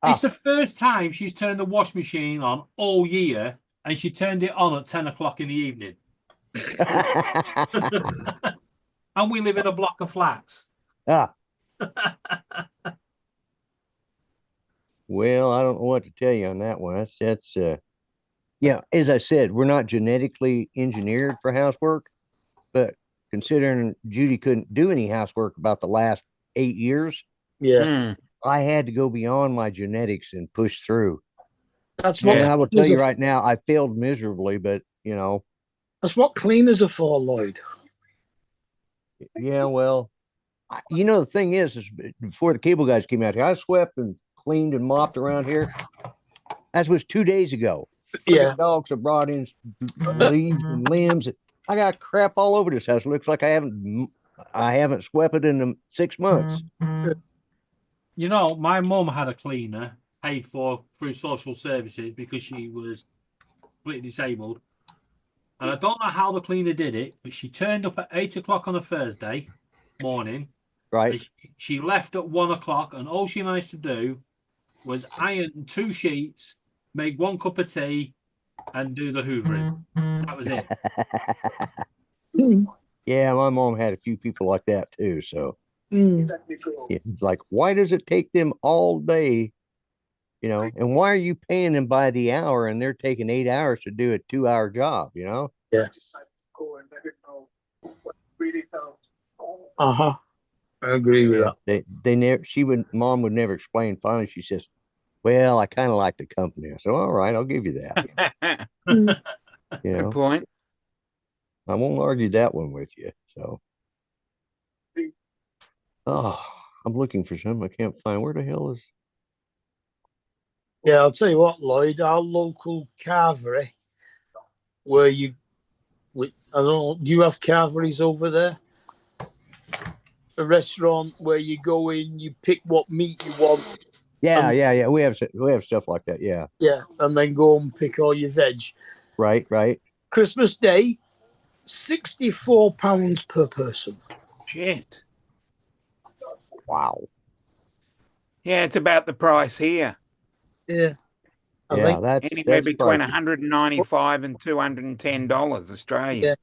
It's the first time she's turned the wash machine on all year, and she turned it on at 10 o'clock in the evening. And we live in a block of flats.
Ah. Well, I don't know what to tell you on that one. That's yeah, as I said, we're not genetically engineered for housework, but considering Judy couldn't do any housework about the last 8 years,
Yeah.
Mm.
I had to go beyond my genetics and push through.
That's what
And I will tell
cleaners
you
are-
right now, I failed miserably, but you know,
That's what cleaners are for, Lloyd.
yeah, well, you know, the thing is before the cable guys came out here, I swept and cleaned and mopped around here. That was 2 days ago.
Yeah.
Friggin' dogs have brought in leaves and limbs. I got crap all over this house. It looks like I haven't swept it in 6 months.
You know, my mum had a cleaner paid for through social services because she was completely disabled. And I don't know how the cleaner did it, but she turned up at 8 o'clock on a Thursday morning.
Right.
And she left at 1 o'clock, and all she managed to do was iron 2 sheets, make 1 cup of tea, and do the hoovering. That was it.
Yeah, my mom had a few people like that too. So
Mm.
yeah, it's like, why does it take them all day? You know, and why are you paying them by the hour and they're taking 8 hours to do a 2-hour job, you know?
Yeah. Uh-huh. I agree with that.
They never, mom would never explain. Finally, she says, well, I kind of like the company. I said, all right, I'll give you that. You know,
Good point.
I won't argue that one with you. So, oh, I'm looking for some. I can't find. Where the hell is?
Yeah, I'll tell you what, Lloyd, our local carvery, where I don't know, do you have carveries over there? a restaurant where you go in, you pick what meat you want.
Yeah, yeah. We have stuff like that. Yeah.
Yeah, and then go and pick all your veg.
Right.
Christmas Day, £64 per person.
Shit.
Wow.
Yeah, it's about the price here.
Yeah.
Yeah, that's
anywhere between
pricey.
$195 and $210 Australian.
Yeah.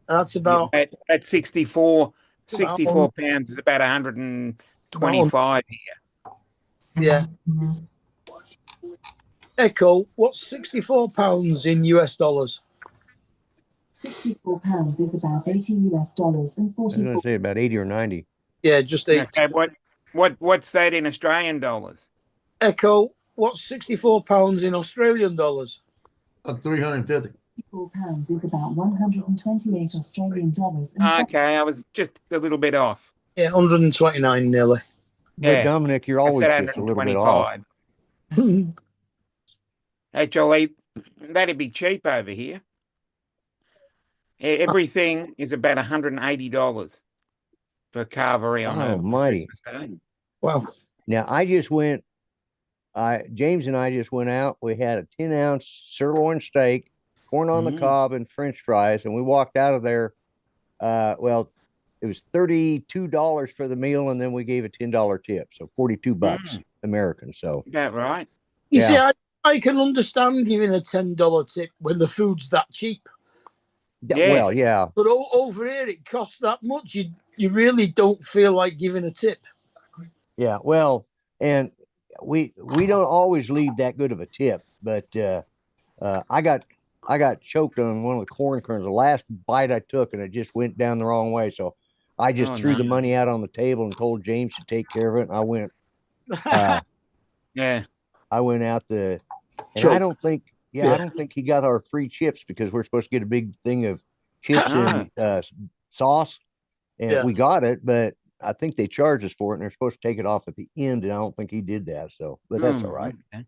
That's about
at 64 pounds is about 125 here.
Yeah. Echo, what's £64 in US dollars?
£64 is about $80 and
I was
44.
going to say about 80 or 90.
Yeah, just 80.
Okay, what's that in Australian dollars?
Echo, what's £64 in Australian dollars?
350.
£64 is about 128 Australian dollars.
Okay, I was just a little bit off.
Yeah, 129 nearly.
But
Yeah.
Dominic, you're
I
always
said
just a little bit off.
125. Actually, that'd be cheap over here. Everything is about $180 for carvery on a
Almighty.
Christmas Day.
Wow.
Now I just went. James and I just went out. We had a 10-ounce sirloin steak, corn on the cob, and French fries, and we walked out of there. Well, it was $32 for the meal, and then we gave a $10 tip, so $42 American. So
Is that right?
You see, I can understand giving a $10 tip when the food's that cheap.
Well, yeah.
But over here, it costs that much. You really don't feel like giving a tip.
Yeah, well, and we don't always leave that good of a tip, but I got choked on one of the corn kernels. The last bite I took, and it just went down the wrong way. So I just threw the money out on the table and told James to take care of it. And I went, I went out and I don't think, I don't think he got our free chips because we're supposed to get a big thing of chips and sauce, and we got it, but I think they charge us for it, and they're supposed to take it off at the end, and I don't think he did that. So, but that's all right.
Okay.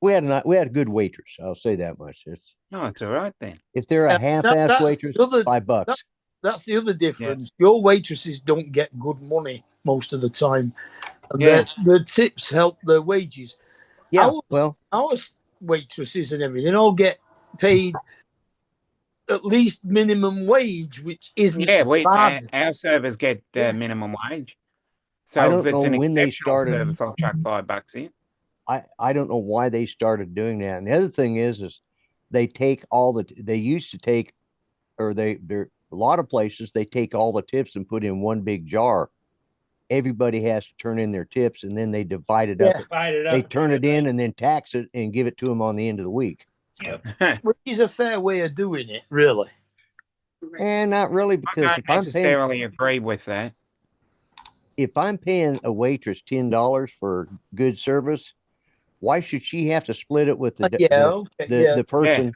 We had a good waitress. I'll say that much. It's
all right then.
If they're a half-ass waitress, $5.
That's the other difference. Your waitresses don't get good money most of the time. And the tips help their wages.
Yeah,
our waitresses and everything all get paid at least minimum wage, which isn't bad.
Our servers get minimum wage. So
I don't
if it's
know
an
when they
exceptional
started.
service, I'll chuck $5 in.
I don't know why they started doing that. And the other thing is they take they used to take, or a lot of places, they take all the tips and put in one big jar. Everybody has to turn in their tips, and then they divide it up. They turn it in and then tax it and give it to them on the end of the week.
Which is a fair way of doing it, really.
And not really, because
I don't necessarily agree with that.
If I'm paying a waitress $10 for good service, why should she have to split it with the person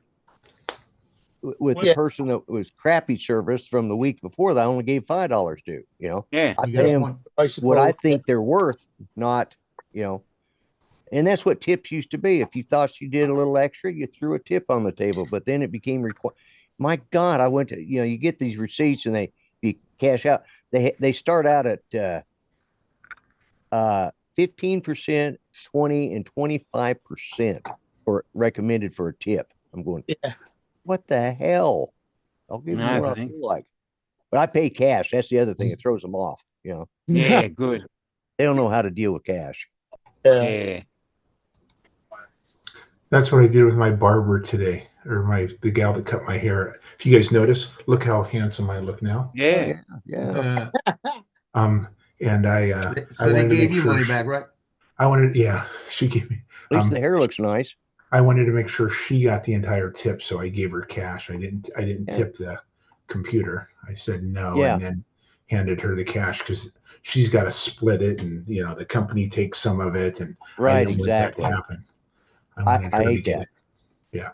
with the person that was crappy service from the week before that I only gave $5 to? You know, I pay them what I think they're worth, not, you know. And that's what tips used to be. If you thought you did a little extra, you threw a tip on the table. But then it became required. My God, I went to, you get these receipts and you cash out. They start out at 15%, 20, and 25% for recommended for a tip. I'm going, what the hell? I'll give you what I feel like. But I pay cash. That's the other thing. It throws them off.
Yeah, good.
They don't know how to deal with cash.
Yeah.
That's what I did with my barber today, or the gal that cut my hair. If you guys notice, look how handsome I look now.
Yeah.
And I
so they gave you money back, right?
I wanted, she gave me.
At least the hair looks nice.
I wanted to make sure she got the entire tip, so I gave her cash. I didn't tip the computer. I said no, and then handed her the cash because she's got to split it, and the company takes some of it, and I didn't want that to happen. I hate that. Yeah.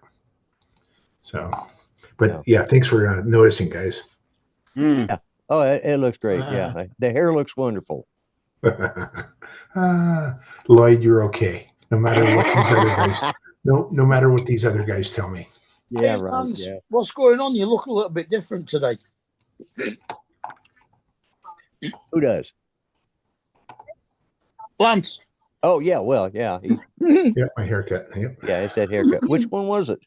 So, but thanks for noticing, guys.
Yeah. Oh, it looks great. Yeah, the hair looks wonderful.
Lloyd, you're okay. No matter what these other guys, no matter what these other guys tell me.
Yeah,
Hey,
right.
Lance,
Yeah.
what's going on? You look a little bit different today.
Who does?
Lance.
Oh yeah, well, yeah,
Yep, my haircut. Yep.
yeah, it's that haircut. Which one was it?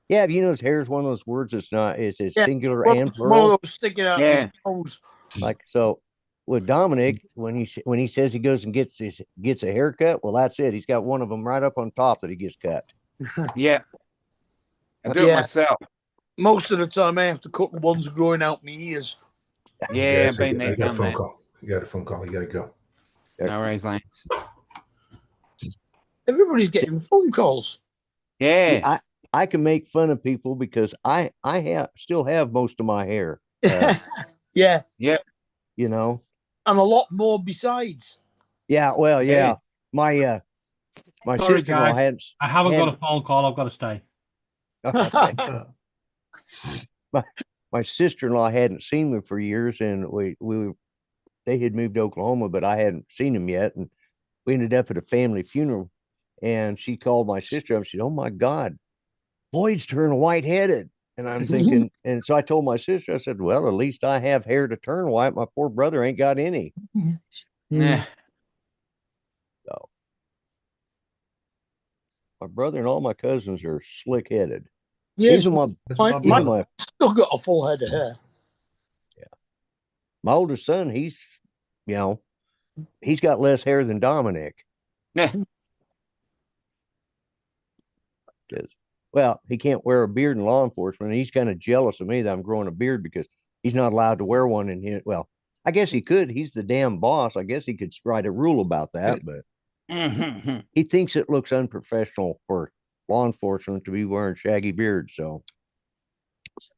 Yeah, you know, his hair is one of those words that's not, it's singular and
One
plural.
of those sticking out his nose.
Like, so with Dominic, when he says he goes and gets a haircut, well, that's it. He's got one of them right up on top that he gets cut.
Yeah. I do it myself.
Most of the time, I have to cut the ones growing out my ears.
Yeah,
Yes, I got a phone
that.
call. You got a phone call. You got to go.
No worries, Lance.
Everybody's getting phone calls.
Yeah.
I can make fun of people because I still have most of my hair.
Yeah.
Yeah.
You know.
And a lot more besides.
Yeah, well, yeah. My
Sorry,
sister-in-law
guys. I haven't got a phone call. I've got to stay.
Okay. my sister-in-law hadn't seen me for years, and they had moved to Oklahoma, but I hadn't seen him yet, and we ended up at a family funeral, and she called my sister up and she said, "Oh my God, Lloyd's turned white-headed." And I'm thinking, and so I told my sister, I said, "Well, at least I have hair to turn white. My poor brother ain't got any."
Yeah.
So my brother and all my cousins are slick-headed.
Yes,
Even
my still got a full head of hair.
Yeah. My oldest son, he's got less hair than Dominic.
Yeah.
Well, he can't wear a beard in law enforcement. And he's kind of jealous of me that I'm growing a beard because he's not allowed to wear one in here. Well, I guess he could. He's the damn boss. I guess he could write a rule about that, but he thinks it looks unprofessional for law enforcement to be wearing shaggy beards. So,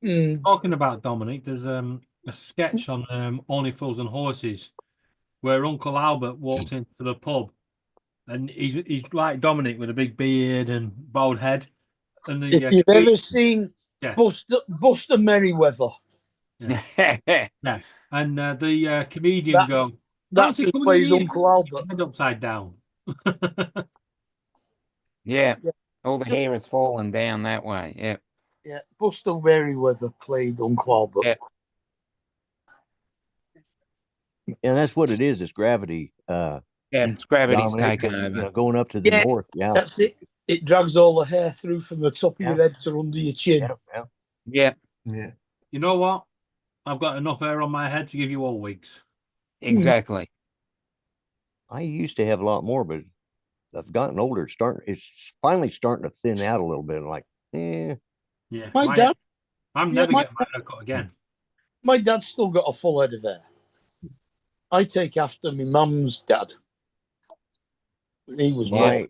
talking about Dominic, there's a sketch on Only Fools and Horses where Uncle Albert walked into the pub, and he's like Dominic with a big beard and bald head. And
if you've ever seen Buster Merriweather,
yeah, and the comedian goes,
that's who plays Uncle Albert.
Head upside down.
Yeah. All the hair is falling down that way. Yeah.
Yeah, Buster Merriweather played Uncle Albert.
Yeah.
And that's what it is. It's gravity.
Yeah, it's gravity's
Dominic,
taking over.
Going up to the north. Yeah,
that's it. It drags all the hair through from the top of your head to under your chin.
Yeah.
You know what? I've got enough hair on my head to give you all weeks.
Exactly.
I used to have a lot more, but I've gotten older. It's finally starting to thin out a little bit. Like,
Yeah.
My dad.
I'm never getting my hair cut again.
My dad's still got a full head of hair. I take after my mum's dad. He was
my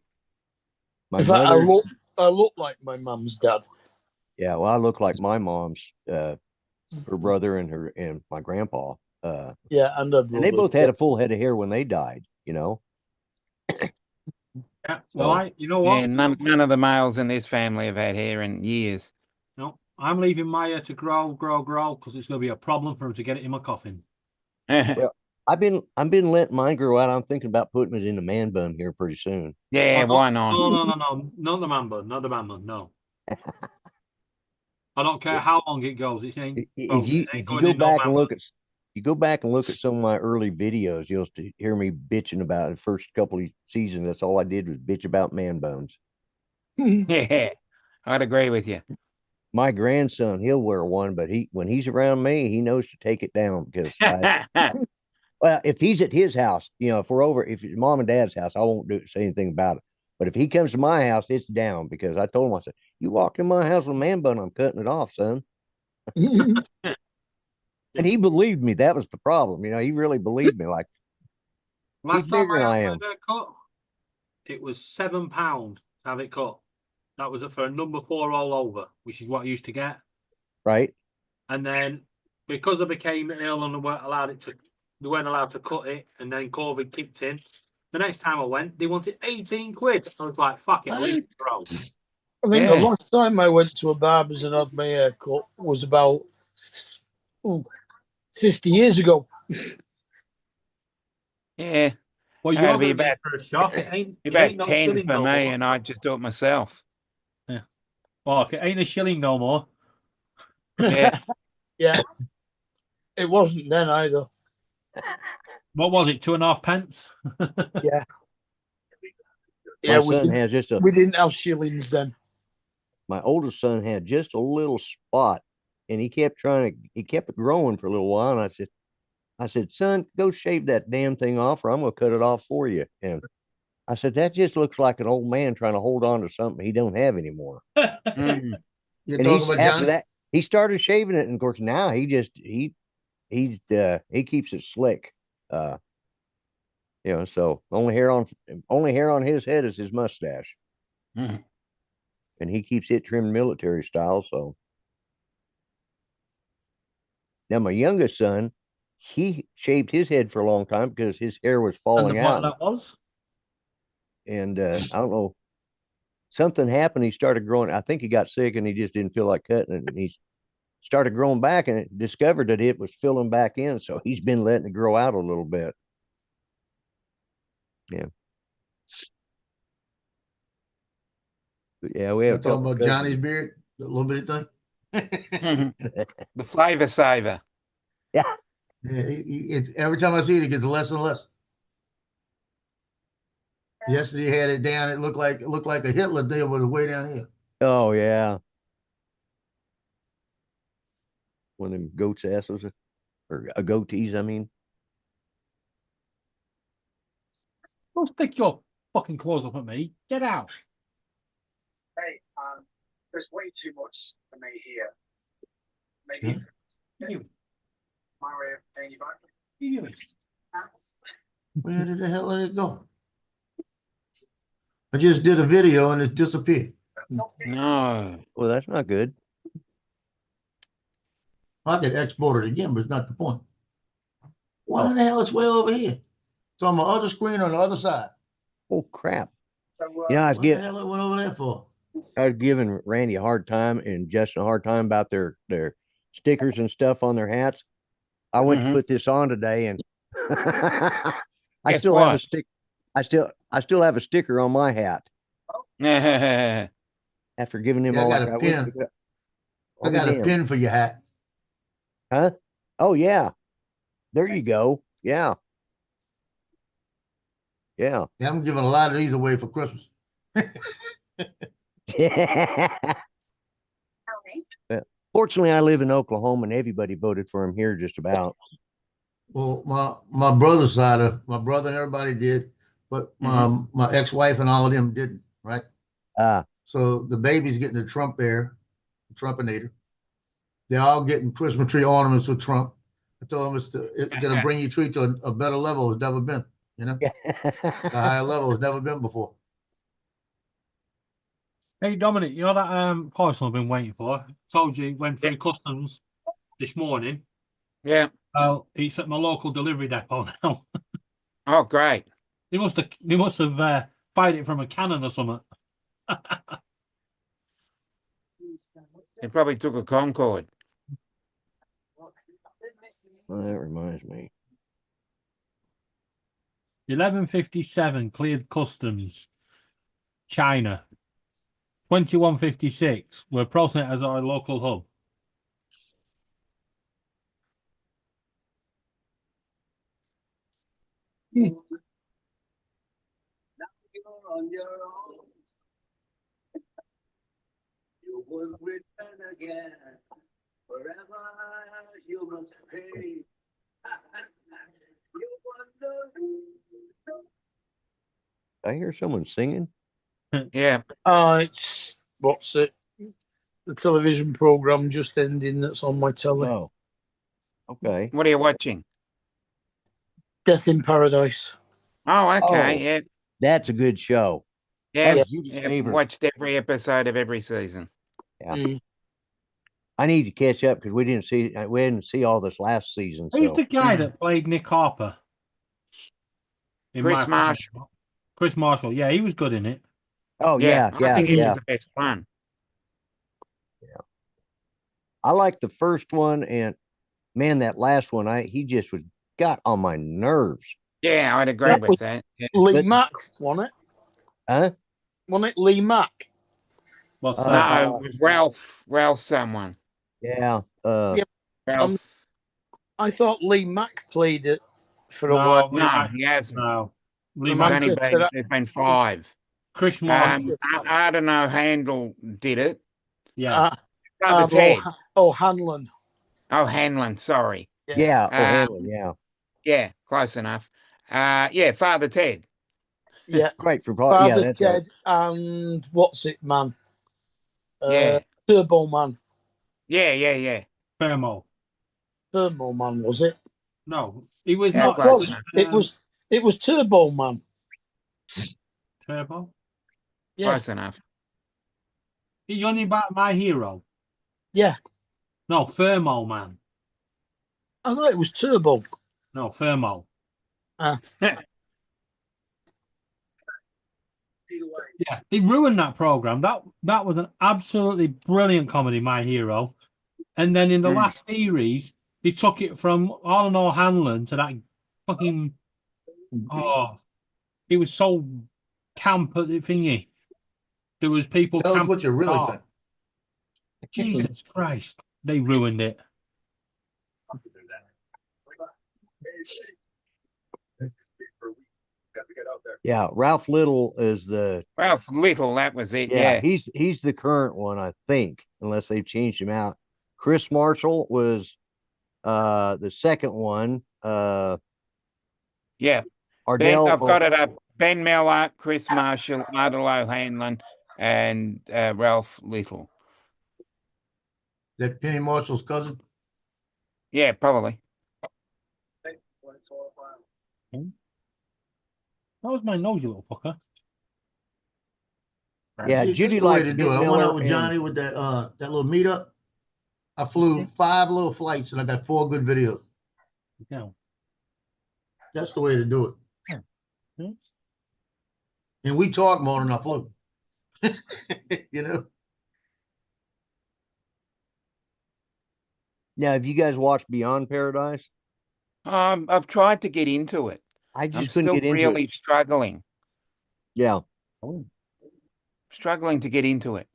in fact,
mother,
I look like my mum's dad.
Yeah, well, I look like my mom's, her brother and my grandpa.
Yeah, and
they both had a full head of hair when they died. You know.
Yeah, well, you know what?
Yeah, none of the males in this family have had hair in years.
No, I'm leaving my hair to grow, because it's going to be a problem for him to get it in my coffin.
Well, I've been letting mine grow out. I'm thinking about putting it in a man bun here pretty soon.
Yeah, why not?
No, not the man bun, no. I don't care how long it goes. It ain't.
If you go back and look at some of my early videos, you'll hear me bitching about it. The first couple of seasons, that's all I did was bitch about man bones.
Yeah, I'd agree with you.
My grandson, he'll wear one, but when he's around me, he knows to take it down because well, if he's at his house, if we're over, if it's mom and dad's house, I won't say anything about it. But if he comes to my house, it's down because I told him, I said, "You walk in my house with a man bun, I'm cutting it off, son." And he believed me. That was the problem. He really believed me. Like,
last
he's
time
bigger than I
I
am.
had a cut, it was £7 to have it cut. That was for a number 4 all over, which is what I used to get.
Right.
And then because I became ill and they weren't allowed to cut it, and then COVID kicked in. The next time I went, they wanted 18 quid. I was like, fuck it, I'll leave it throw.
I think the last time I went to a barber's and had my hair cut was about 50 years ago.
Yeah.
Well,
It'd be about,
for a shock. It ain't
about
no
10
shilling
for
no
me,
more.
and I'd just do it myself.
Yeah. Well, it ain't a shilling no more.
Yeah.
Yeah. It wasn't then either.
What was it? 2.5 pence?
Yeah.
My
Yeah,
son has just a
we didn't have shillings then.
my oldest son had just a little spot, and he kept it growing for a little while. And I said, son, go shave that damn thing off, or I'm gonna cut it off for you. And I said, that just looks like an old man trying to hold on to something he don't have anymore.
Mm.
You're
And
talking about
after
Johnny?
that, he started shaving it, and of course now he keeps it slick. So only hair on his head is his mustache.
Mhm.
And he keeps it trimmed military style. So now my youngest son, he shaved his head for a long time because his hair was falling
And what
out.
that was?
And I don't know, something happened. He started growing. I think he got sick and he just didn't feel like cutting it. And he started growing back and discovered that it was filling back in. So he's been letting it grow out a little bit. Yeah. But yeah, we have
You're talking about Johnny's beard, the little bitty thing.
The flavor saver.
Yeah.
Yeah, it's every time I see it, it gets less and less. Yesterday he had it down. It looked like a Hitler deal, but it was way down here.
Oh yeah. One of them goat's asses or goatees, I mean.
Don't stick your fucking claws up at me. Get out.
Hey, there's way too much for me here. Maybe
You.
my way of paying you back.
You.
Where did the hell did it go? I just did a video and it disappeared.
No.
Well, that's not good.
I could export it again, but it's not the point. Why the hell it's way over here? It's on my other screen on the other side.
Oh crap.
So,
I
What the hell it went over there for?
was giving Randy a hard time and Justin a hard time about their stickers and stuff on their hats. I went to put this on today and I
Guess
still have a
what?
stick. I still have a sticker on my hat after giving him
Yeah, I
all
got
like
a pin. I got a pin for your hat.
Huh? Oh yeah. There you go. Yeah. Yeah.
Yeah, I'm giving a lot of these away for Christmas.
Fortunately, I live in Oklahoma and everybody voted for him here just about.
Well, my brother's side of my brother and everybody did, but my ex-wife and all of them didn't, right? So the baby's getting a Trumpinator. They're all getting Christmas tree ornaments with Trump. I told them it's gonna bring your tree to a better level it's never been, a higher level it's never been before.
Hey Dominic, you know that parcel I've been waiting for? I told you went through customs this morning.
Yeah.
Well, it's at my local delivery depot now.
Oh, great.
They must have fired it from a cannon or something.
He probably took a Concorde.
Well, that reminds me.
11:57 cleared customs. China. 21:56. We're processing it as our local hub.
On your own. You will return again. Wherever you must pay. You wonder.
I hear someone singing.
Yeah.
It's what's it? The television program just ending that's on my telly.
Oh. Okay.
What are you watching?
Death in Paradise.
Oh, okay.
Oh,
Yeah.
That's a good show.
Yeah.
That was Judy's
Yeah,
favorite.
watched every episode of every season.
Yeah. I need to catch up because we didn't see all this last season.
Who's
So
the guy that played Nick Harper?
Chris Marshall.
Chris Marshall. Yeah, he was good in it.
oh yeah,
I think he
yeah.
was the best one.
I like the first one, and man, that last one, he just got on my nerves.
Yeah, I'd agree with that. Yeah.
Lee Mack, wasn't it?
Huh?
Wasn't it Lee Mack?
What's
No, Ralph someone.
Yeah.
Yeah.
Ralph.
I thought Lee Mack played it for a
No,
while.
No, he hasn't.
No.
The
There's
Manchester,
there's been 5.
Chris Marshall.
I don't know. Handel did it.
Yeah.
Father Ted.
O'Hanlon.
Oh, Hanlon. Sorry.
Yeah. O'Hanlon. Yeah.
Yeah, close enough. Yeah, Father Ted.
Yeah.
Right. For
Father
that's
Ted
right.
and what's it, man?
Yeah.
Turbo Man.
Yeah.
Thermo.
Thermo Man, was it?
No, he was
Yeah,
not.
close enough.
It was Turbo Man.
Turbo.
Yeah.
Close enough.
He only about My Hero.
Yeah.
No, Thermo Man.
I thought it was Turbo.
No, Thermo. Yeah, they ruined that program. That was an absolutely brilliant comedy, My Hero. And then in the last series, they took it from Arlen O'Hanlon to that fucking it was so camp at the thingy. There was people.
Tell us what you really think.
Jesus Christ, they ruined it.
Yeah, Ralph Little is the
Ralph Little. That was it. Yeah.
He's the current one, I think, unless they've changed him out. Chris Marshall was the second one.
Yeah.
Ardell.
I've got it up. Ben Miller, Chris Marshall, Ardell O'Hanlon, and Ralph Little.
That Penny Marshall's cousin?
Yeah, probably.
That was my nose, you little fucker.
Yeah,
See,
Judy
this is the way
likes
to
Ben
do it. I went
Miller
out with Johnny with that that little meetup. I flew 5 little flights and I got 4 good videos.
Yeah.
That's the way to do it. And we talk more than I flew. You know.
Now, have you guys watched Beyond Paradise?
I've tried to get into it.
I just
I'm
couldn't
still
get into
really
it.
struggling.
Yeah.
Struggling to get into it.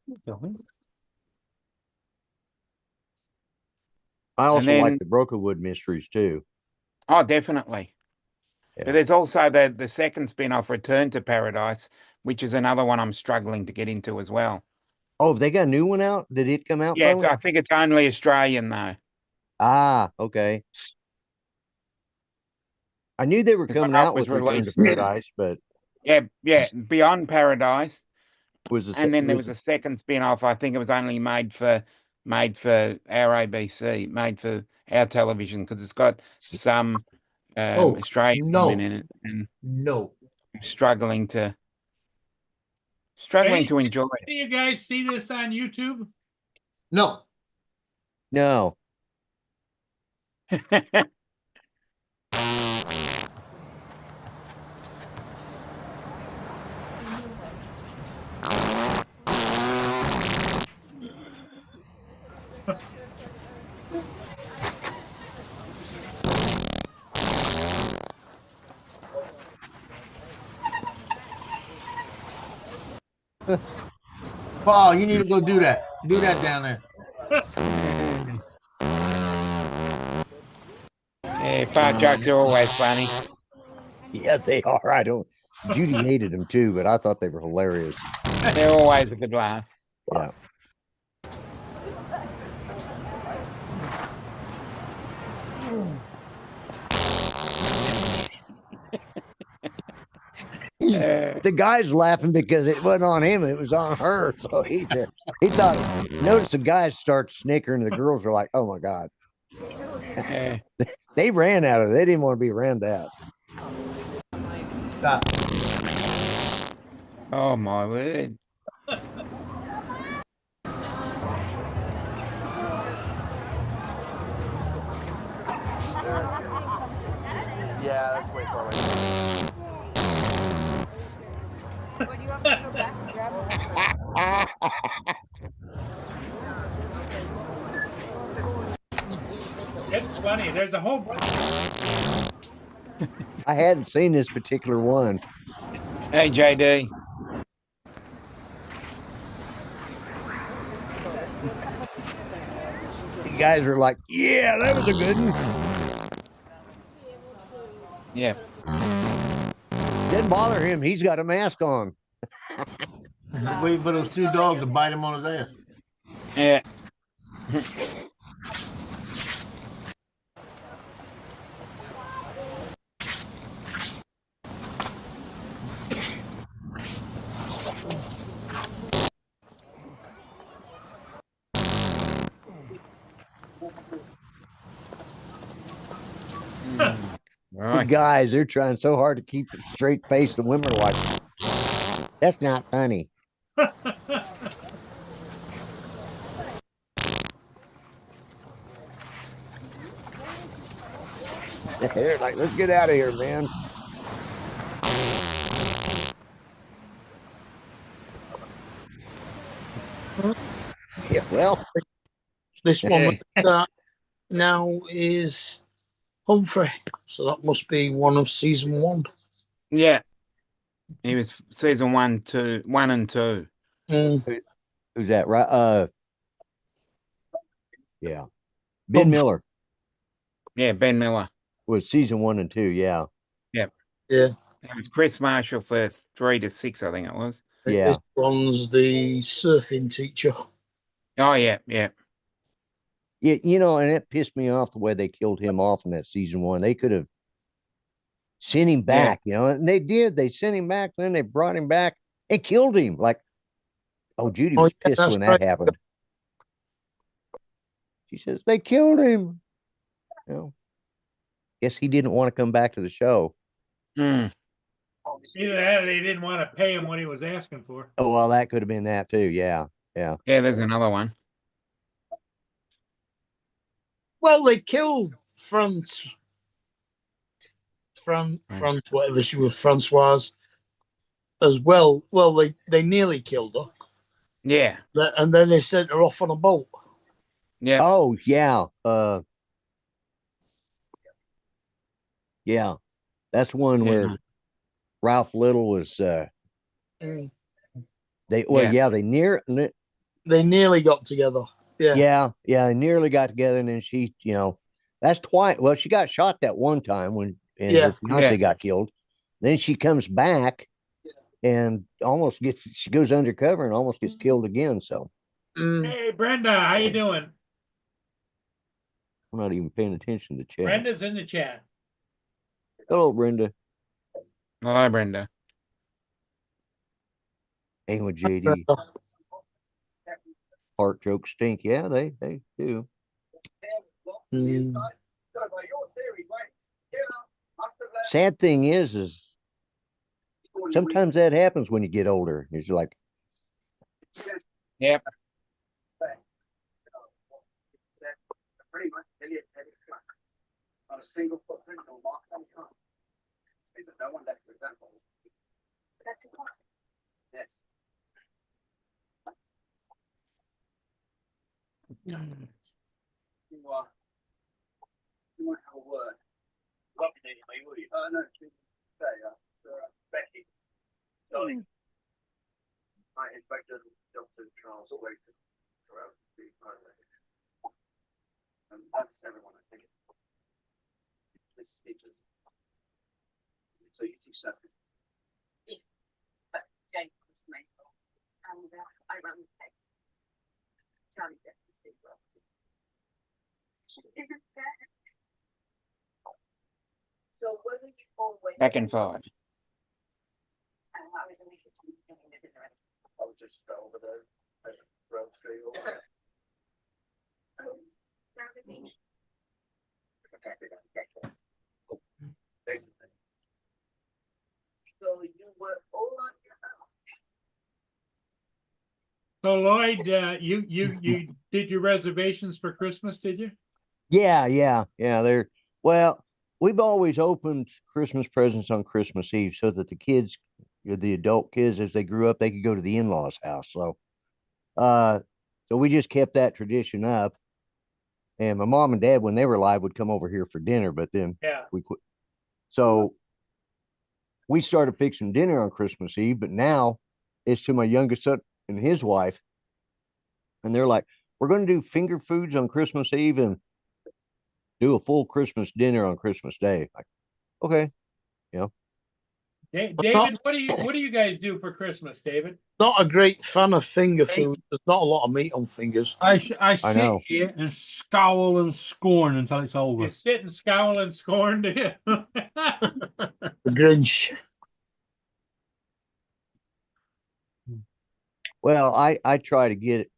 I also
then-
like the Brokenwood Mysteries too.
Oh, definitely.
Yeah.
But there's also the second spin-off, Return to Paradise, which is another one I'm struggling to get into as well.
Oh, they got a new one out? Did it come out?
Yeah,
finally?
I think it's only Australian though.
Ah, okay. I knew they were
Because
coming
when
out
it was
with Return to
released-
Paradise, but
Yeah, Beyond Paradise.
was the
And then there was a second spin-off. I think it was only made for our ABC, made for our television, because it's got some Australian
no.
women in it, and
No.
I'm struggling to enjoy it.
Do you guys see this on YouTube?
No.
no.
Paul, you need to go do that. Do that down there.
Yeah, fart jokes are always funny.
Yeah, they are. I don't. Judy hated them too, but I thought they were hilarious.
They're always a good laugh.
Yeah. The guy's laughing because it wasn't on him; it was on her. So he thought. Notice the guys start snickering. The girls are like, "Oh my god!" They ran out of it. They didn't want to be ran out.
Stop.
Oh my word!
Yeah, that's way far away.
It's funny. There's a whole bunch.
I hadn't seen this particular one.
Hey, JD.
guys are like, yeah, that was a good one.
Yeah.
Didn't bother him. He's got a mask on.
Wait for those 2 dogs to bite him on his ass.
Yeah.
The guys, they're trying so hard to keep a straight face. The women are like, that's not funny. They're like, let's get out of here, man. Yeah, well,
this one now is Humphrey, so that must be one of season 1.
Yeah. He was season 1 and 2.
Who's that? Right? Yeah. Ben Miller.
Yeah, Ben Miller
was season 1 and 2. Yeah.
Yep.
Yeah.
It was Chris Marshall for 3 to 6, I think it was.
Yeah.
This one's the surfing teacher.
Oh yeah, yeah.
Yeah, you know, and it pissed me off the way they killed him off in that season 1. They could have sent him back, you know, and they did. They sent him back, then they brought him back and killed him. Like, oh, Judy was pissed when that happened. She says, they killed him. You know, guess he didn't want to come back to the show.
Either that or they didn't want to pay him what he was asking for.
Oh, well, that could have been that too. Yeah. Yeah.
Yeah, there's another one.
Well, they killed France, whatever she was, Francoise, as well. Well, they nearly killed her.
Yeah.
And then they sent her off on a boat.
Yeah.
Oh, yeah. Yeah. That's one where Ralph Little was they
nearly got together. Yeah.
Yeah, they nearly got together, and then she, you know, that's twice. Well, she got shot that one time when her fiance got killed. Then she comes back and she goes undercover and almost gets killed again. So
Hey Brenda, how you doing?
I'm not even paying attention to chat.
Brenda's in the chat.
Hello, Brenda.
Hi, Brenda.
Hey, with JD. Heart jokes stink. Yeah, they do. Sad thing is sometimes that happens when you get older. It's like,
yep.
On a single footprint or mark on car. Is that no one left, for example?
That's important.
Yes. You might have a word. What did you mean, will you? No, Becky. Sorry. I inspected Dr. Charles Waiter throughout the and that's everyone, I think. This teaches. So you teach something.
Yeah. Jane was my fault. And I ran the text. Charlie gets the stick last. Isn't fair. So were you always
Back in 5.
I was in the kitchen getting the dinner.
I was just over the road street or whatever.
Down the beach. So you were all on your own.
So Lloyd, you did your reservations for Christmas, did you?
yeah. Well, we've always opened Christmas presents on Christmas Eve so that the kids, the adult kids, as they grew up, they could go to the in-laws' house. So we just kept that tradition up. And my mom and dad, when they were alive, would come over here for dinner, but then we quit. So we started fixing dinner on Christmas Eve, but now it's to my youngest son and his wife. And they're like, we're going to do finger foods on Christmas Eve and do a full Christmas dinner on Christmas Day. Like, okay,
David, what do you guys do for Christmas, David?
Not a great fan of finger food. There's not a lot of meat on fingers.
I sit
know.
here and scowl and scorn until it's over.
You sit and scowl and scorn, do you?
The Grinch.
Well, I try to get it,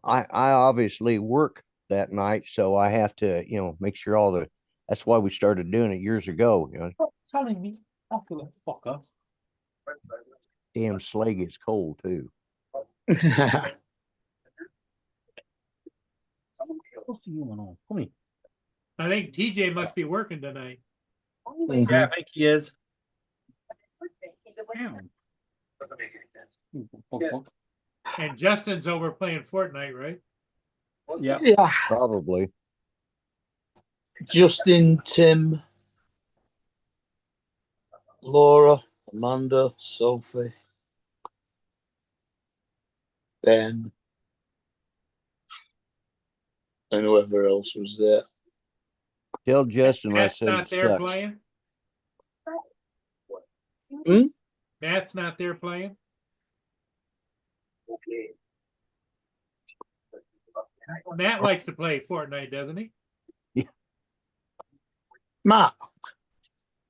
I obviously work that night, so I have to, make sure that's why we started doing it years ago.
Stop telling me, that fucker.
Damn sleigh gets cold too.
What do you want on? Come here.
I think TJ must be working tonight.
Yeah, I think he is.
And Justin's over playing Fortnite, right?
Yeah.
Yeah.
Probably.
Justin, Tim, Laura, Amanda, Sophie, Ben, and whoever else was there.
Tell Justin I
Matt's
said
not
it
there
sucks.
playing.
Hmm?
Matt's not there playing. Matt likes to play Fortnite, doesn't he?
Matt.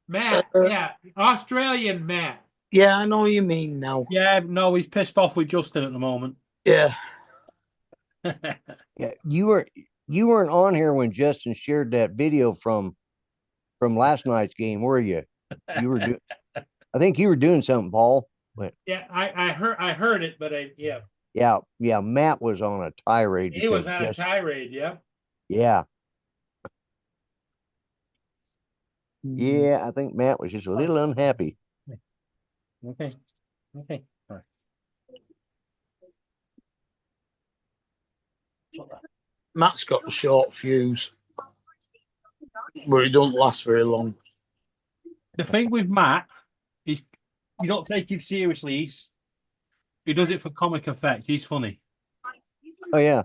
Matt, yeah, Australian Matt.
Yeah, I know what you mean now.
Yeah, no, he's pissed off with Justin at the moment.
Yeah.
Yeah, you weren't on here when Justin shared that video from last night's game, were you? You were doing. I think you were doing something, Paul. But
Yeah, I heard it, but yeah.
Yeah, Matt was on a tirade.
He was
because
on a
Justin-
tirade, yeah.
Yeah. Yeah, I think Matt was just a little unhappy.
Okay. All right.
Matt's got a short fuse, but it don't last very long.
The thing with Matt is you don't take him seriously. He does it for comic effect. He's funny.
Oh yeah.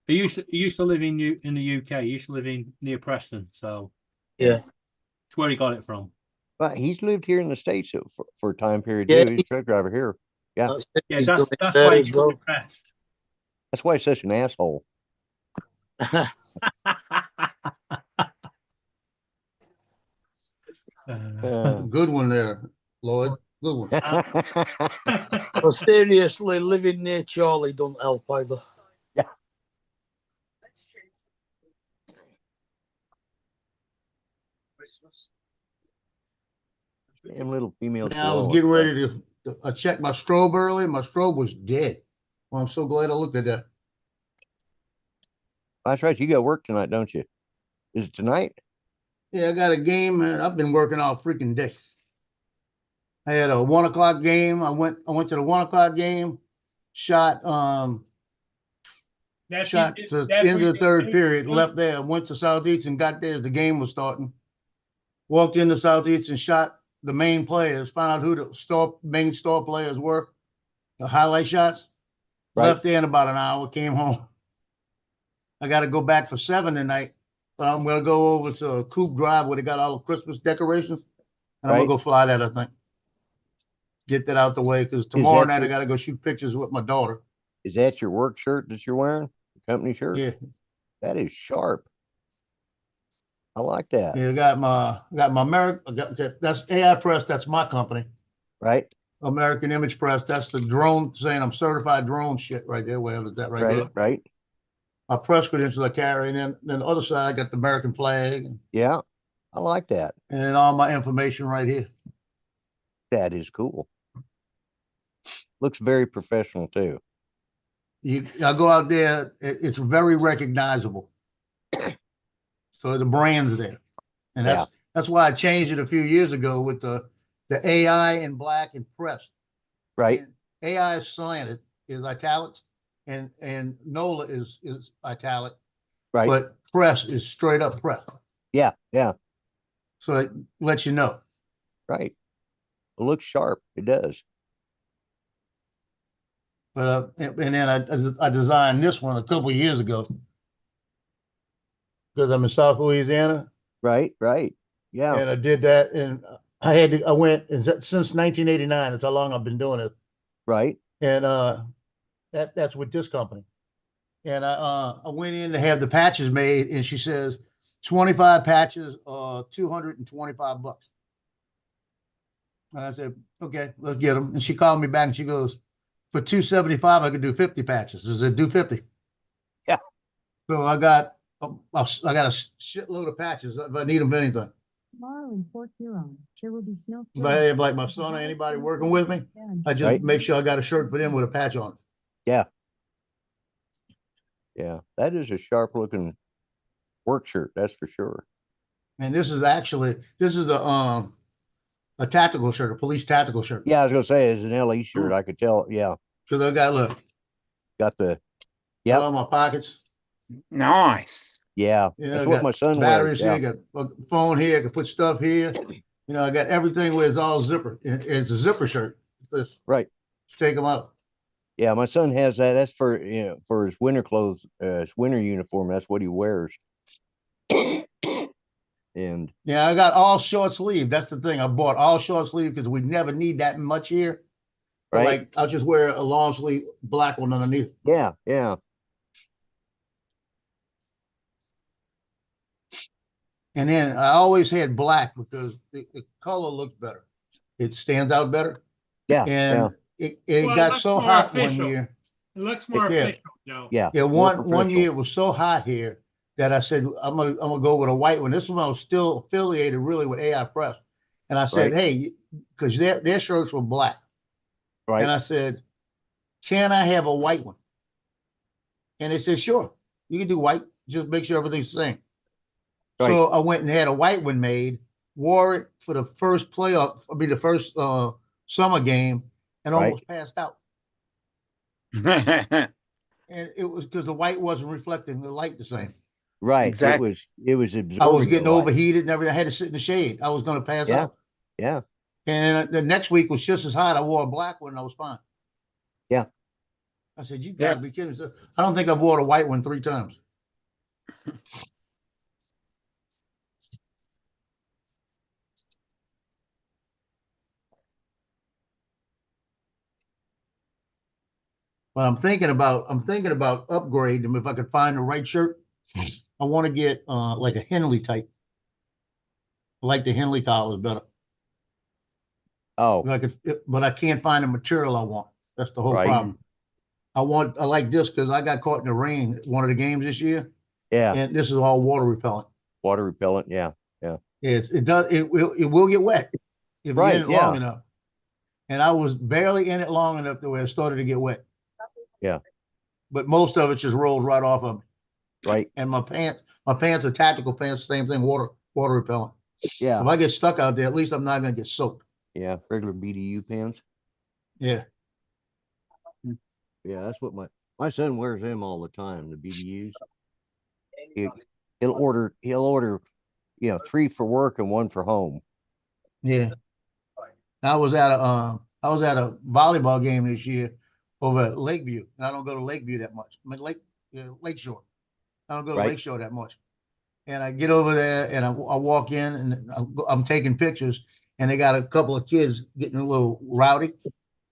He used to live in the UK. He used to live near Preston, so
Yeah.
that's where he got it from.
But he's lived here in the States for a time period
Yeah,
too. He's a truck driver here. Yeah.
Yeah,
He's
that's
done it
why
there
he's
as well.
depressed.
That's why he's such an asshole.
Good one there, Lloyd. Good one.
But seriously, living near Charlie don't help either.
Damn little female.
Now I was getting ready to I checked my strobe early. My strobe was dead. Well, I'm so glad I looked at that.
That's right. You got work tonight, don't you? Is it tonight?
Yeah, I got a game, man. I've been working all freaking day. I had a 1 o'clock game. I went to the 1 o'clock game, shot to the end of the third period, left there, went to Southeast and got there as the game was starting. Walked into Southeast and shot the main players, found out who the main store players were, the highlight shots.
Right.
Left there in about an hour, came home. I got to go back for 7 tonight. So I'm going to go over to Coop Drive where they got all the Christmas decorations. And I'm going to go fly that, I think. Get that out the way because tomorrow night I got to go shoot pictures with my daughter.
Is that your work shirt that you're wearing? The company shirt?
Yeah.
That is sharp. I like that.
Yeah, got my American, that's AI Press, that's my company.
Right.
American Image Press, that's the drone saying I'm certified drone shit right there. Well, is that right there?
Right.
My press credentials I carry, and then the other side I got the American flag.
Yeah, I like that.
And then all my information right here.
That is cool. Looks very professional too.
I go out there, it's very recognizable. So the brand's there. And that's why I changed it a few years ago with the AI in black and press.
Right.
And AI is slanted, is italics, and NOLA is italic.
Right.
But press is straight up press.
Yeah.
So it lets you know.
Right. It looks sharp. It does.
But and then I designed this one a couple of years ago because I'm in South Louisiana.
Right. Yeah.
And I did that, and I went since 1989. That's how long I've been doing it.
Right.
And that's with this company. And I went in to have the patches made, and she says 25 patches, $225. And I said, okay, let's get them. And she called me back and she goes, for $275, I could do 50 patches. I said, do 50.
Yeah.
So I got a shitload of patches if I need them for anything.
Tomorrow in Port Huron, there will be snow.
If I have like my son or anybody working with me, I just make sure I got a shirt for them with a patch on it.
Yeah. Yeah. That is a sharp looking work shirt. That's for sure.
And this is a tactical shirt, a police tactical shirt.
Yeah, I was gonna say it's an LE shirt. I could tell. Yeah.
Because I got all my pockets.
Nice.
Yeah. That's what my son
batteries
wears.
here, got a phone here, I can put stuff here. I got everything where it's all zipper. It's a zipper shirt. Just take them out.
Yeah, my son has that. That's for for his winter clothes, his winter uniform. That's what he wears. And
yeah, I got all short sleeve. That's the thing. I bought all short sleeve because we never need that much here.
Right.
Like I'll just wear a long sleeve black one underneath.
Yeah.
And then I always had black because the color looks better. It stands out better.
Yeah.
And it got so hot one year.
It looks more official, Joe.
Yeah.
Yeah. One year it was so hot here that I said, I'm gonna go with a white one. This one I was still affiliated really with AI Press. And I said, hey, because their shirts were black.
Right.
And I said, can I have a white one? And they said, sure, you can do white. Just make sure everything's the same. Right. So I went and had a white one made, wore it for the first the first summer game, and almost passed out. And it was because the white wasn't reflecting the light the same.
Right.
Exactly.
It was absorbing.
I was getting overheated and everything. I had to sit in the shade. I was going to pass out.
Yeah.
And the next week was just as hot. I wore a black one and I was fine.
Yeah.
I said, you gotta be kidding. So I don't think I've worn a white one 3 times. But I'm thinking about upgrading them if I could find the right shirt. I want to get like a Henley type. I like the Henley collars better.
Oh.
But I can't find the material I want. That's the whole problem. I like this because I got caught in the rain at one of the games this year.
Yeah.
And this is all water repellent.
Water repellent, yeah.
It will get wet if you're in it long enough. And I was barely in it long enough to where it started to get wet.
Yeah.
But most of it just rolls right off of me.
Right.
And my pants are tactical pants, same thing, water repellent.
Yeah.
So if I get stuck out there, at least I'm not gonna get soaked.
Yeah, regular BDU pants.
Yeah.
Yeah, that's what my son wears them all the time, the BDUs. He'll order 3 for work and 1 for home.
Yeah. I was at a volleyball game this year over at Lakeview. And I don't go to Lakeview that much. I mean, Lakeshore. I don't go to Lakeshore that much. And I get over there and I walk in and I'm taking pictures and they got a couple of kids getting a little rowdy.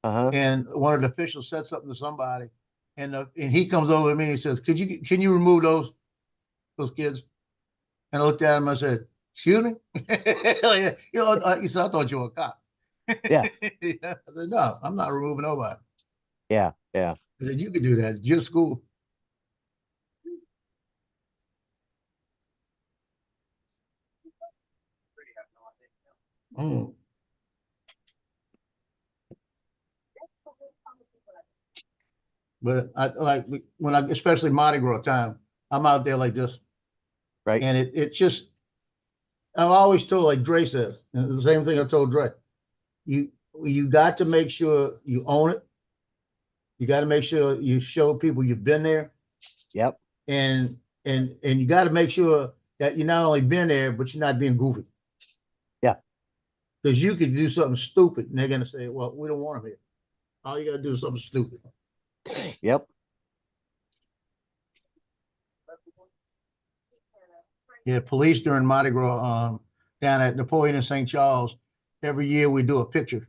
And one of the officials said something to somebody and he comes over to me and says, can you remove those kids? And I looked at him and I said, excuse me? He said, I thought you were a cop.
Yeah.
I said, no, I'm not removing nobody.
Yeah.
I said, you can do that. It's your school. But I like when especially Mardi Gras time, I'm out there like this.
Right.
And it just, I've always told, like Dre says, and the same thing I told Dre, you got to make sure you own it. You got to make sure you show people you've been there.
Yep.
And you got to make sure that you not only been there, but you're not being goofy.
Yeah.
Because you could do something stupid and they're going to say, well, we don't want them here. All you got to do is something stupid.
Yep.
Yeah, police during Mardi Gras, down at Napoleon and St. Charles, every year we do a picture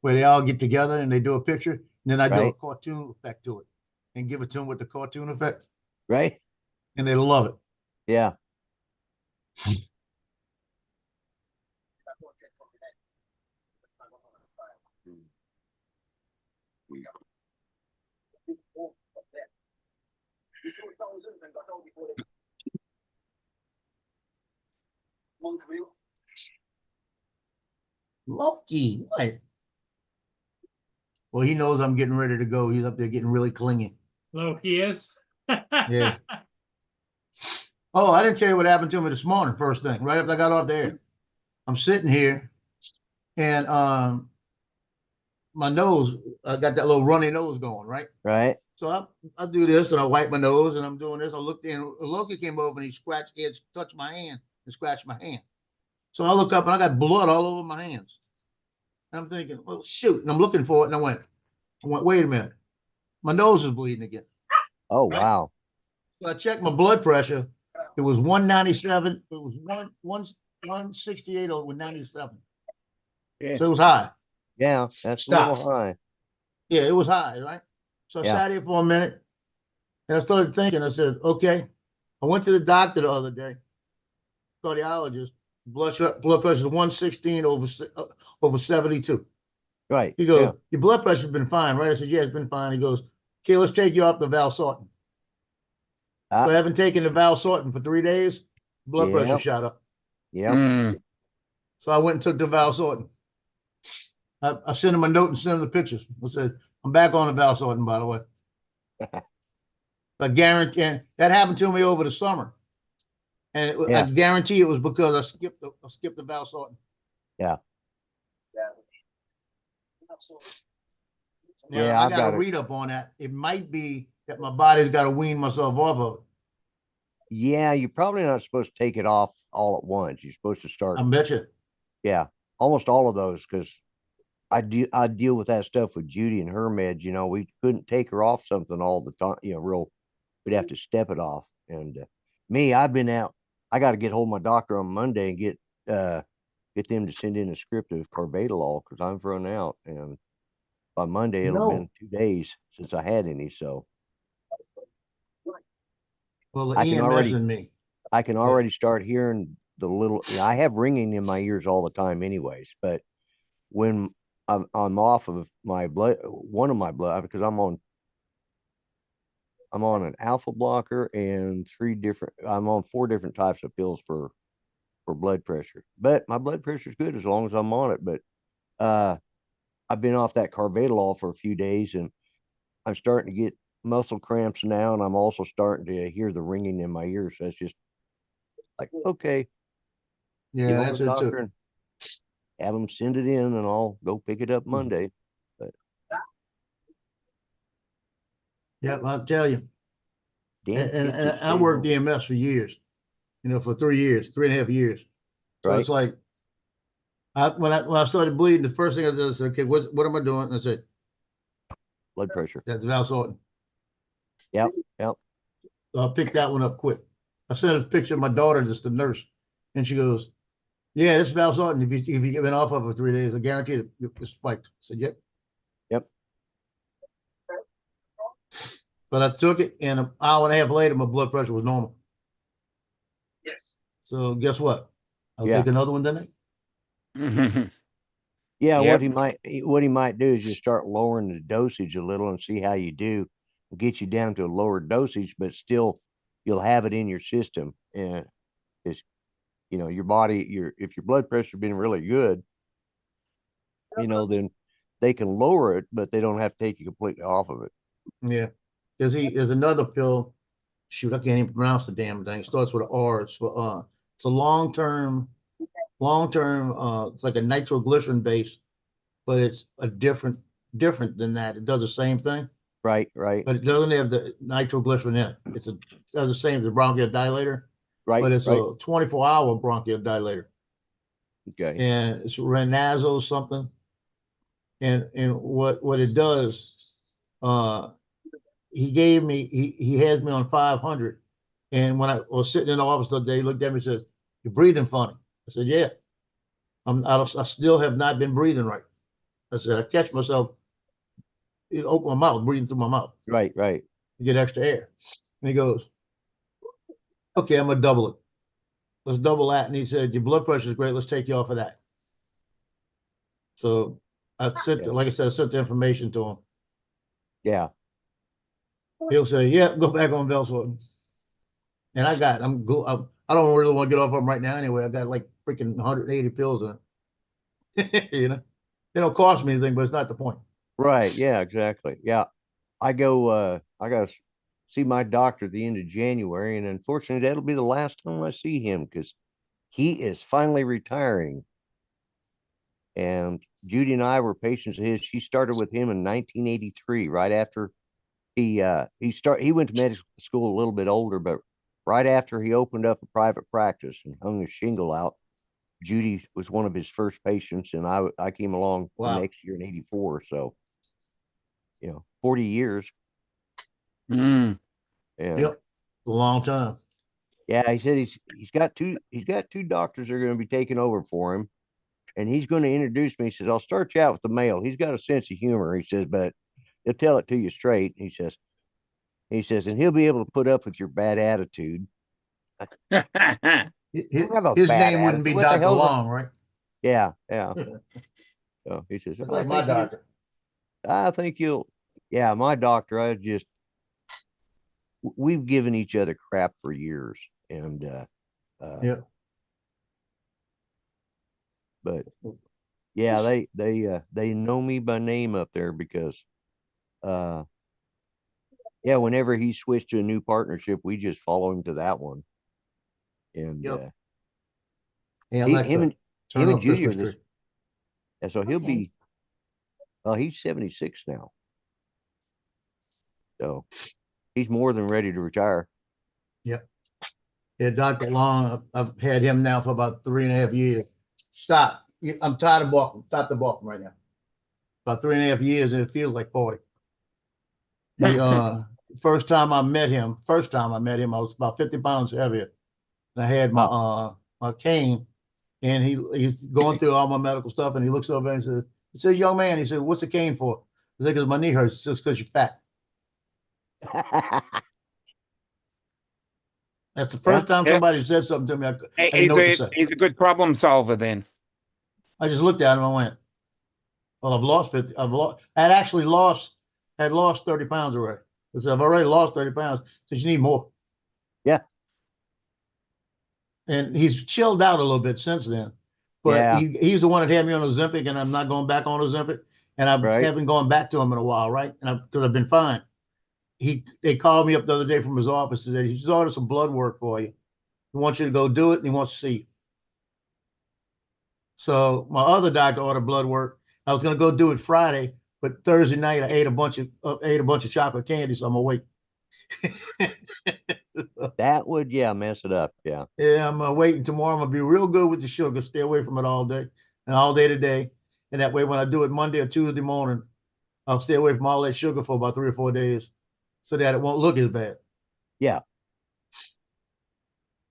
where they all get together and they do a picture. And then I do a
Right.
cartoon effect to it and give it to them with the cartoon effect,
Right.
and they love it.
Yeah.
Loki, what? Well, he knows I'm getting ready to go. He's up there getting really clingy.
Loki is.
Yeah. Oh, I didn't tell you what happened to me this morning. First thing, right after I got off the air, I'm sitting here, and my nose, I got that little runny nose going, right?
Right.
So I do this, and I wipe my nose, and I'm doing this. I looked in. Loki came over and he touched my hand and scratched my hand. So I look up and I got blood all over my hands. And I'm thinking, well, shoot. And I'm looking for it, and I went, wait a minute, my nose is bleeding again.
Oh,
Right?
wow.
So I checked my blood pressure. It was 197. It was 168 over 97.
Yeah.
So it was high.
Yeah, that's a
Stop.
little high.
Yeah, it was high, right? So I
Yeah.
sat here for a minute, and I started thinking. I said, okay. I went to the doctor the other day, cardiologist. Blood pressure is 116 over 72.
Right.
He goes,
Yeah.
your blood pressure's been fine, right? I said, yeah, it's been fine. He goes, okay, let's take you off the Valsartan.
Ah.
So I haven't taken the Valsartan for 3 days. Blood pressure
Yep.
shot up.
Yep.
Mm.
So I went and took the Valsartan. I sent him a note and sent him the pictures. I said, I'm back on the Valsartan, by the way. I guarantee, and that happened to me over the summer. And I
Yeah.
guarantee it was because I skipped the Valsartan.
Yeah.
Now,
Yeah,
I
I've
got
got
to
it.
read up on that. It might be that my body's got to wean myself off of it.
Yeah, you're probably not supposed to take it off all at once. You're supposed to start.
I bet you.
Yeah, almost all of those, because I deal with that stuff with Judy and her meds. You know, we couldn't take her off something all the time. You know, we'd have to step it off. And me, I've been out. I got to get hold of my doctor on Monday and get them to send in a script of carvedilol because I'm run out. And by Monday, it'll have been 2 days since I had any. So
Well, the
I can
EMS
already,
in me.
I can already start hearing the little. I have ringing in my ears all the time, anyways. But when I'm off of my blood, one of my blood, because I'm on an alpha blocker and I'm on 4 different types of pills for blood pressure. But my blood pressure is good as long as I'm on it. But I've been off that carvedilol for a few days, and I'm starting to get muscle cramps now, and I'm also starting to hear the ringing in my ears. That's just like, okay.
Yeah, that's it too.
And have them send it in, and I'll go pick it up Monday. But
Yep, I'll tell you.
damn,
And I worked EMS for years, for 3 years, 3.5 years. So
Right.
it's like, when I started bleeding, the first thing I did was, okay, what am I doing? And I said,
blood pressure.
that's Valsartan.
Yep.
So I picked that one up quick. I sent a picture of my daughter, just the nurse, and she goes, yeah, this is Valsartan. If you get been off of it for 3 days, I guarantee it, it's spiked. I said, yep.
Yep.
But I took it, and an hour and a half later, my blood pressure was normal.
Yes.
So guess what? I'll
Yeah.
take another one tonight.
Yeah,
Yep.
what he might do is just start lowering the dosage a little and see how you do. Get you down to a lower dosage, but still you'll have it in your system. And it's, your body, if your blood pressure been really good, then they can lower it, but they don't have to take you completely off of it.
Yeah. There's another pill. Shoot, I can't even pronounce the damn thing. It starts with an R. It's for it's a long-term, it's like a nitroglycerin base, but it's a different than that. It does the same thing.
Right.
But it doesn't have the nitroglycerin in it. It does the same as the bronchodilator.
Right.
But it's
right.
a 24-hour bronchodilator.
Okay.
And it's Renazo something. And what it does, he gave me, he has me on 500. And when I was sitting in the office the other day, he looked at me and said, "You're breathing funny." I said, "Yeah, I still have not been breathing right." I said, "I catch myself, open my mouth, breathing through my mouth
Right.
to get extra air." And he goes, "Okay, I'm gonna double it. Let's double that." And he said, "Your blood pressure is great. Let's take you off of that." So I sent, like I said, I sent the information to him.
Yeah.
He'll say, "Yeah, go back on Velsortin." And I don't really want to get off of them right now anyway. I got like freaking 180 pills in it. You know, they don't cost me anything, but it's not the point.
Right. Yeah, exactly. Yeah. I got to see my doctor at the end of January, and unfortunately that'll be the last time I see him because he is finally retiring. And Judy and I were patients of his. She started with him in 1983, right after he went to medical school a little bit older, but right after he opened up a private practice and hung his shingle out, Judy was one of his first patients, and I came along the next year in 84. So, 40 years.
Yep, a long time.
Yeah, he said he's got two doctors that are going to be taking over for him, and he's going to introduce me. He says, "I'll start you out with the male. He's got a sense of humor." He says, "But he'll tell it to you straight." He says, "And he'll be able to put up with your bad attitude."
His name wouldn't be Dr. Long, right?
Yeah. So he says,
like my doctor.
I think my doctor, we've given each other crap for years. And, but yeah, they know me by name up there because, whenever he switched to a new partnership, we just follow him to that one. And, him and Judy are this, and so he'll be, he's 76 now. So he's more than ready to retire.
Yep. Yeah, Dr. Long, I've had him now for about 3.5 years. Stop. I'm tired of balking. Stop the balking right now. About 3.5 years, and it feels like 40. The first time I met him, I was about 50 pounds heavier. And I had my cane, and he's going through all my medical stuff, and he looks over and he says, "Young man," he said, "what's the cane for?" I said, "Because my knee hurts." He says, "Because you're fat." That's the first time somebody said something to me. I didn't know what to say.
He's a good problem solver then.
I just looked at him and went, "Well, I've lost 50. I had lost 30 pounds already." I said, "I've already lost 30 pounds." He said, "You need more."
Yeah.
And he's chilled out a little bit since then. But he's the one that had me on Ozempic, and I'm not going back on Ozempic. And I haven't gone back to him in a while, right? And because I've been fine. They called me up the other day from his office and said, "He's ordered some blood work for you. He wants you to go do it, and he wants to see you." So my other doctor ordered blood work. I was going to go do it Friday, but Thursday night I ate a bunch of chocolate candy, so I'm awake.
That would mess it up. Yeah.
Yeah, I'm waiting tomorrow. I'm gonna be real good with the sugar. Stay away from it all day and all day today. And that way, when I do it Monday or Tuesday morning, I'll stay away from all that sugar for about 3 or 4 days, so that it won't look as bad.
Yeah.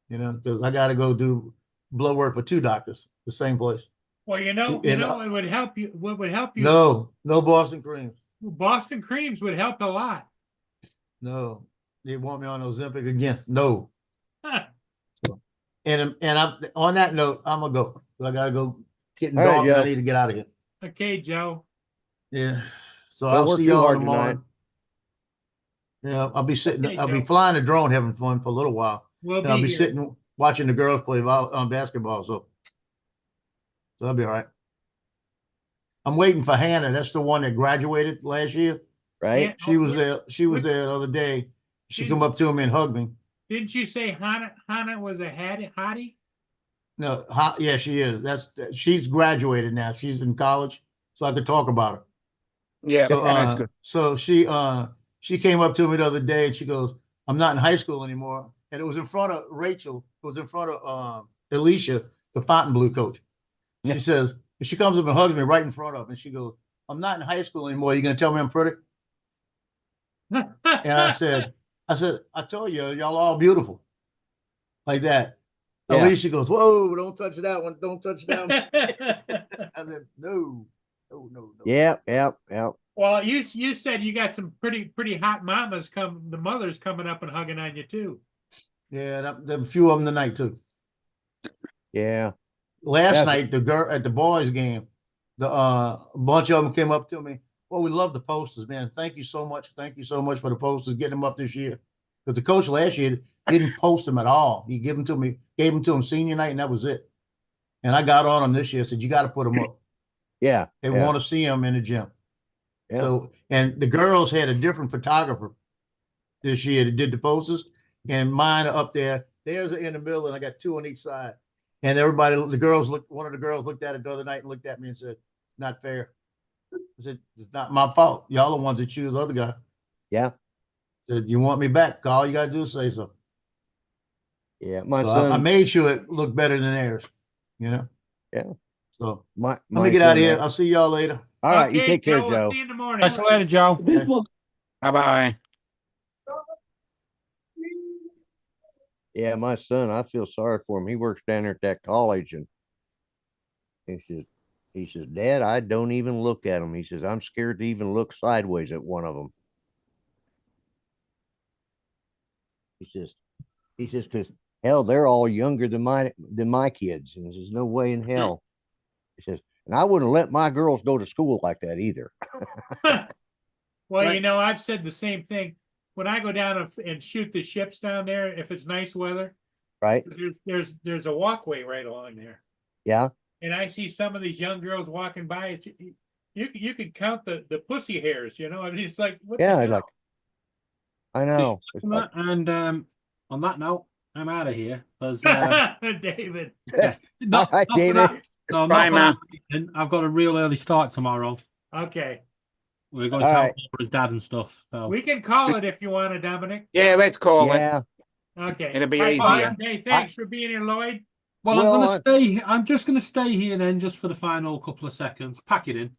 Because I got to go do blood work for 2 doctors, the same place.
Well, it would help you. What would help you?
No Boston creams.
Boston creams would help a lot.
No, they want me on Ozempic again. No.
Huh.
And I'm on that note, I'm gonna go. I gotta go getting dark, and I need to get out of here.
Okay, Joe.
Yeah. So I'll see y'all tomorrow. Yeah, I'll be sitting.
Okay,
I'll
Joe.
be flying a drone, having fun for a little while.
We'll
I'll be
here.
sitting watching the girls play basketball. So that'll be all right. I'm waiting for Hannah. That's the one that graduated last year.
Right.
Yeah.
She was there. She was there the other day. She come up to me and hugged me.
Didn't you say Hannah was a hottie?
No, yeah, she is. She's graduated now. She's in college, so I could talk about her.
Yeah,
So
that's good.
So she came up to me the other day and she goes, "I'm not in high school anymore." And it was in front of Rachel. It was in front of Alicia, the Fontainebleau coach. She says, and she comes up and hugs me right in front of, and she goes, "I'm not in high school anymore. You gonna tell me I'm pretty?" And I said, I told you, y'all all beautiful. Like that.
Yeah.
Alicia goes, whoa, don't touch that one. Don't touch that one. I said, no.
Yep.
Well, you said you got some pretty hot mamas the mothers coming up and hugging on you too.
Yeah, there were a few of them tonight too.
Yeah.
Last night, the girl at the boys' game, a bunch of them came up to me. Well, we love the posters, man. Thank you so much. Thank you so much for the posters. Getting them up this year. Because the coach last year didn't post them at all. He gave them to him senior night, and that was it. And I got on them this year. Said you got to put them up.
Yeah.
They want to see them in the gym.
Yeah.
So, and the girls had a different photographer this year that did the posters, and mine are up there. Theirs are in the middle, and I got two on each side. And everybody, one of the girls looked at it the other night and looked at me and said, "It's not fair." I said, "It's not my fault. Y'all the ones that choose the other guy."
Yeah.
Said, "You want me back? All you gotta do is say so."
Yeah. My
So
son.
I made sure it looked better than theirs. You know.
Yeah.
So
let
me get out of here. I'll see y'all later.
All right. You take care,
Joe.
Joe.
We'll see you in the morning.
Catch you later, Joe.
Bye-bye.
Yeah, my son, I feel sorry for him. He works down there at that college, and he says, Dad, I don't even look at them. He says, I'm scared to even look sideways at one of them. He says, because hell, they're all younger than my kids. And he says, no way in hell. He says, and I wouldn't let my girls go to school like that either.
Well,
Right.
you know, I've said the same thing. When I go down and shoot the ships down there, if it's nice weather,
Right?
there's a walkway right along there.
Yeah.
And I see some of these young girls walking by. You could count the pussy hairs, you know. I mean, it's like, what the
Yeah,
hell?
like I know. It's like,
And on that note, I'm out of here. Because
David.
all right, David.
No,
Bye,
not for that. I've got a real early start tomorrow.
Okay.
We're going to
All
help
right.
for his dad and stuff. So.
We can call it if you want to, Dominic.
Yeah, let's call it.
Yeah.
Okay.
It'll be
Bye,
easier.
Hey, thanks for being here, Lloyd.
Well,
Well,
I'm just going to stay here then, just for the final couple of seconds. Pack it in.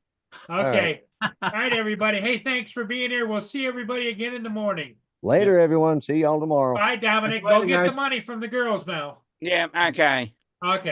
Okay. All right, everybody. Hey, thanks for being here. We'll see everybody again in the morning.
Later, everyone. See y'all tomorrow.
Bye, Dominic.
Later,
Go get
guys.
the money from the girls now.
Yeah, okay.
Okay.